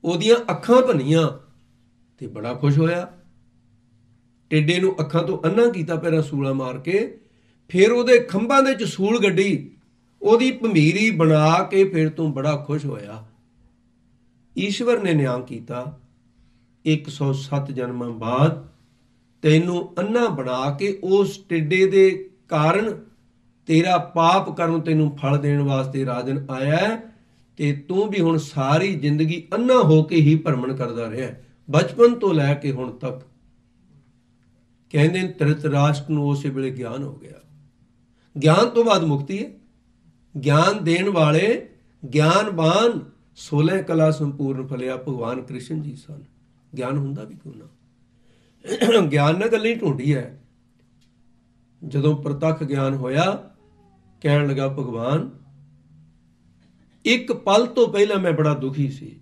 Speaker 1: ਉਹਦੀਆਂ ਅੱਖਾਂ ਭੰਨੀਆਂ ਤੇ ਬੜਾ ਖੁਸ਼ ਹੋਇਆ। ਟਿੱਡੇ ਨੂੰ ਅੱਖਾਂ ਤੋਂ ਅੰਨਾ ਕੀਤਾ ਪਹਿਲਾਂ ਸੂਲਾ ਮਾਰ ਕੇ, ਫਿਰ ਉਹਦੇ ਖੰਭਾਂ ਦੇ 'ਚ ਸੂਲ ਗੱਡੀ, ਉਹਦੀ ਭਮੀਰੀ ਬਣਾ ਕੇ ਫਿਰ ਤੂੰ ਬੜਾ ਖੁਸ਼ ਹੋਇਆ। ਈਸ਼ਵਰ ਨੇ ਨਿਆਂ ਕੀਤਾ। 107 ਜਨਮਾਂ ਬਾਅਦ ਤੈਨੂੰ ਅੰਨਾ ਬਣਾ ਕੇ ਉਸ ਟਿੱਡੇ ਦੇ ਕਾਰਨ ਤੇਰਾ ਪਾਪ ਕਰਮ ਤੈਨੂੰ ਫਲ ਦੇਣ ਵਾਸਤੇ ਰਾਜਨ ਆਇਆ। ਤੇ ਤੂੰ ਵੀ ਹੁਣ ਸਾਰੀ ਜ਼ਿੰਦਗੀ ਅੰਨਾ ਹੋ ਕੇ ਹੀ ਭਰਮਣ ਕਰਦਾ ਰਿਹਾ, ਬਚਪਨ ਤੋਂ ਲੈ ਕੇ ਹੁਣ ਤੱਕ। ਕਹਿੰਦੇ ਧ੍ਰਿਤਰਾਸ਼ਟਰ ਨੂੰ ਉਸੇ ਵੇਲੇ ਗਿਆਨ ਹੋ ਗਿਆ। ਗਿਆਨ ਤੋਂ ਬਾਅਦ ਮੁਕਤੀ ਹੈ। ਗਿਆਨ ਦੇਣ ਵਾਲੇ ਗਿਆਨਵਾਨ 16 ਕਲਾ ਸੰਪੂਰਨ ਫਲਿਆ ਭਗਵਾਨ ਕ੍ਰਿਸ਼ਨ ਜੀ ਸਨ। ਗਿਆਨ ਹੁੰਦਾ ਵੀ ਕਿਉਂ ਨਾ। ਗਿਆਨ ਨਾਲ ਗੱਲ ਹੀ ਢੂੰਢੀ ਹੈ। ਜਦੋਂ ਪ੍ਰਤੱਖ ਗਿਆਨ ਹੋਇਆ, ਕਹਿਣ ਲੱਗਾ, ਭਗਵਾਨ, ਇੱਕ ਪਲ ਤੋਂ ਪਹਿਲਾਂ ਮੈਂ ਬੜਾ ਦੁਖੀ ਸੀ।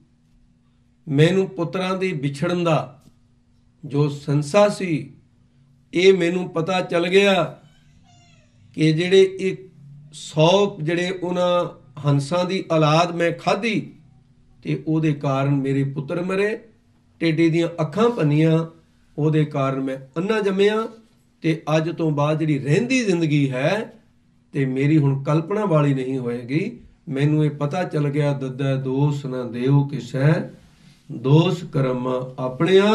Speaker 1: ਮੈਨੂੰ ਪੁੱਤਰਾਂ ਦੇ ਵਿਛੜਨ ਦਾ ਜੋ ਸੰਸਾ ਸੀ, ਇਹ ਮੈਨੂੰ ਪਤਾ ਚੱਲ ਗਿਆ ਕਿ ਜਿਹੜੇ 100 ਜਿਹੜੇ ਉਹਨਾਂ ਹੰਸਾਂ ਦੀ ਔਲਾਦ ਮੈਂ ਖਾਧੀ ਤੇ ਉਹਦੇ ਕਾਰਨ ਮੇਰੇ ਪੁੱਤਰ ਮਰੇ, ਟੇਡੇ ਦੀਆਂ ਅੱਖਾਂ ਭੰਨੀਆਂ, ਉਹਦੇ ਕਾਰਨ ਮੈਂ ਅੰਨਾ ਜੰਮਿਆ। ਤੇ ਅੱਜ ਤੋਂ ਬਾਅਦ ਜਿਹੜੀ ਰਹਿੰਦੀ ਜ਼ਿੰਦਗੀ ਹੈ ਤੇ ਮੇਰੀ ਹੁਣ ਕਲਪਨਾ ਵਾਲੀ ਨਹੀਂ ਹੋਏਗੀ। ਮੈਨੂੰ ਇਹ ਪਤਾ ਚੱਲ ਗਿਆ, ਦੱਦਾ ਦੋਸ ਨਾ ਦੇਉ ਕਿਸੈ, ਦੋਸ ਕਰਮ ਆਪਣਿਆ,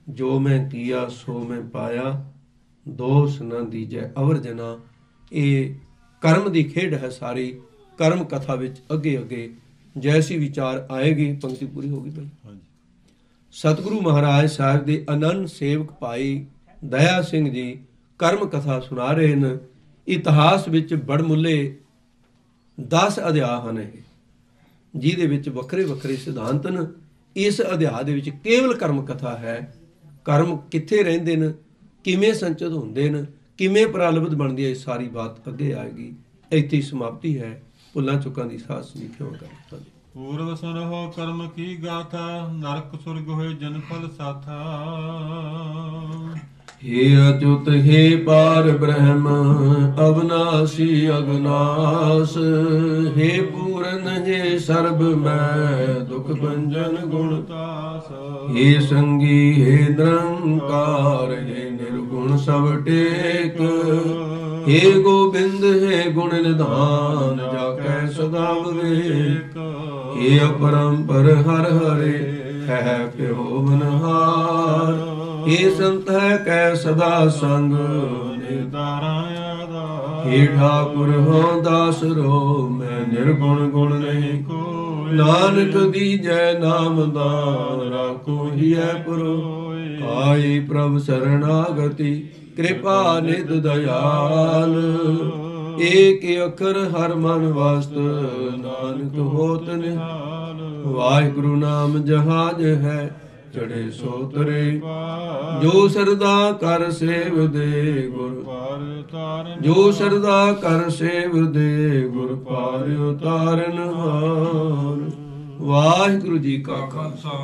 Speaker 1: ਜੋ ਮੈਂ ਕੀਆ ਸੋ ਮੈਂ ਪਾਇਆ, ਦੋਸ ਨਾ ਦੀਜੈ ਅਵਰ ਜਨਾ। ਇਹ ਕਰਮ ਦੀ ਖੇਡ ਹੈ ਸਾਰੀ। ਕਰਮ ਕਥਾ ਵਿੱਚ ਅੱਗੇ ਅੱਗੇ जैसी विचार आएगी। पंक्ति पूरी होगी भाई।
Speaker 2: ਹਾਂਜੀ
Speaker 1: सतगुरु महाराज साहब ਦੇ ਅਨੰਨ ਸੇਵਕ ਭਾਈ ਦਇਆ ਸਿੰਘ ਜੀ ਕਰਮ ਕਥਾ ਸੁਣਾ ਰਹੇ ਨੇ। ਇਤਿਹਾਸ ਵਿੱਚ ਬੜਮੁੱਲੇ 10 ਅਧਿਆਇ ਹਨ ਇਹ, ਜਿਹਦੇ ਵਿੱਚ ਵੱਖਰੇ ਵੱਖਰੇ ਸਿਧਾਂਤ ਨੇ। ਇਸ ਅਧਿਆਇ ਦੇ ਵਿੱਚ ਕੇਵਲ ਕਰਮ ਕਥਾ ਹੈ। ਕਰਮ ਕਿੱਥੇ ਰਹਿੰਦੇ ਨੇ, ਕਿਵੇਂ ਸੰਚਿਤ ਹੁੰਦੇ ਨੇ, ਕਿਵੇਂ ਪ੍ਰਲਬਧ ਬਣਦੀ ਹੈ, ਇਹ ਸਾਰੀ ਬਾਤ ਅੱਗੇ ਆਏਗੀ। ਇੱਥੇ ਹੀ ਸਮਾਪਤੀ ਹੈ। ਭੁੱਲਾਂ ਚੁੱਕਾਂ ਦੀ ਸਾਥ ਸਮੀਖਿਆ ਕਰ।
Speaker 2: ਪੂਰਵ ਸੁਨਹੁ ਕਰਮ ਕੀ ਗਾਥਾ, ਨਰਕ ਸੁਰਗ ਹੋਏ ਜਨ ਫਲ ਸਾਥਾ।
Speaker 1: हे अच्युत हे पार ब्रह्म अविनाशी अविनाश, हे पूरन हे सर्व मैं दुख भंजन गुणतास। हे संगी हे निरंकार हे निर्गुण सब टेक, हे गोबिंद हे गुण निधान जाकै सदा विवेक। हे अपरंपर हर हरे है प्यो मनहार, हे संत है कै सदा संग निर्धारा आधार। हे ठाकुर हो दास रो मैं निर्गुण गुण नहीं को, नानक दीजै नाम दान राखो हिय पुरोय। आए प्रभ शरणागति कृपा निध दयाल, एक अखर हर मन वस्त नानक होत निहाल। वाहिगुरु नाम जहाज है चढ़े सो तरे, जो सरदा कर सेव दे गुर पार उतारन। जो सरदा कर सेव दे गुर पार उतारन हार। वाहिगुरु जी का खालसा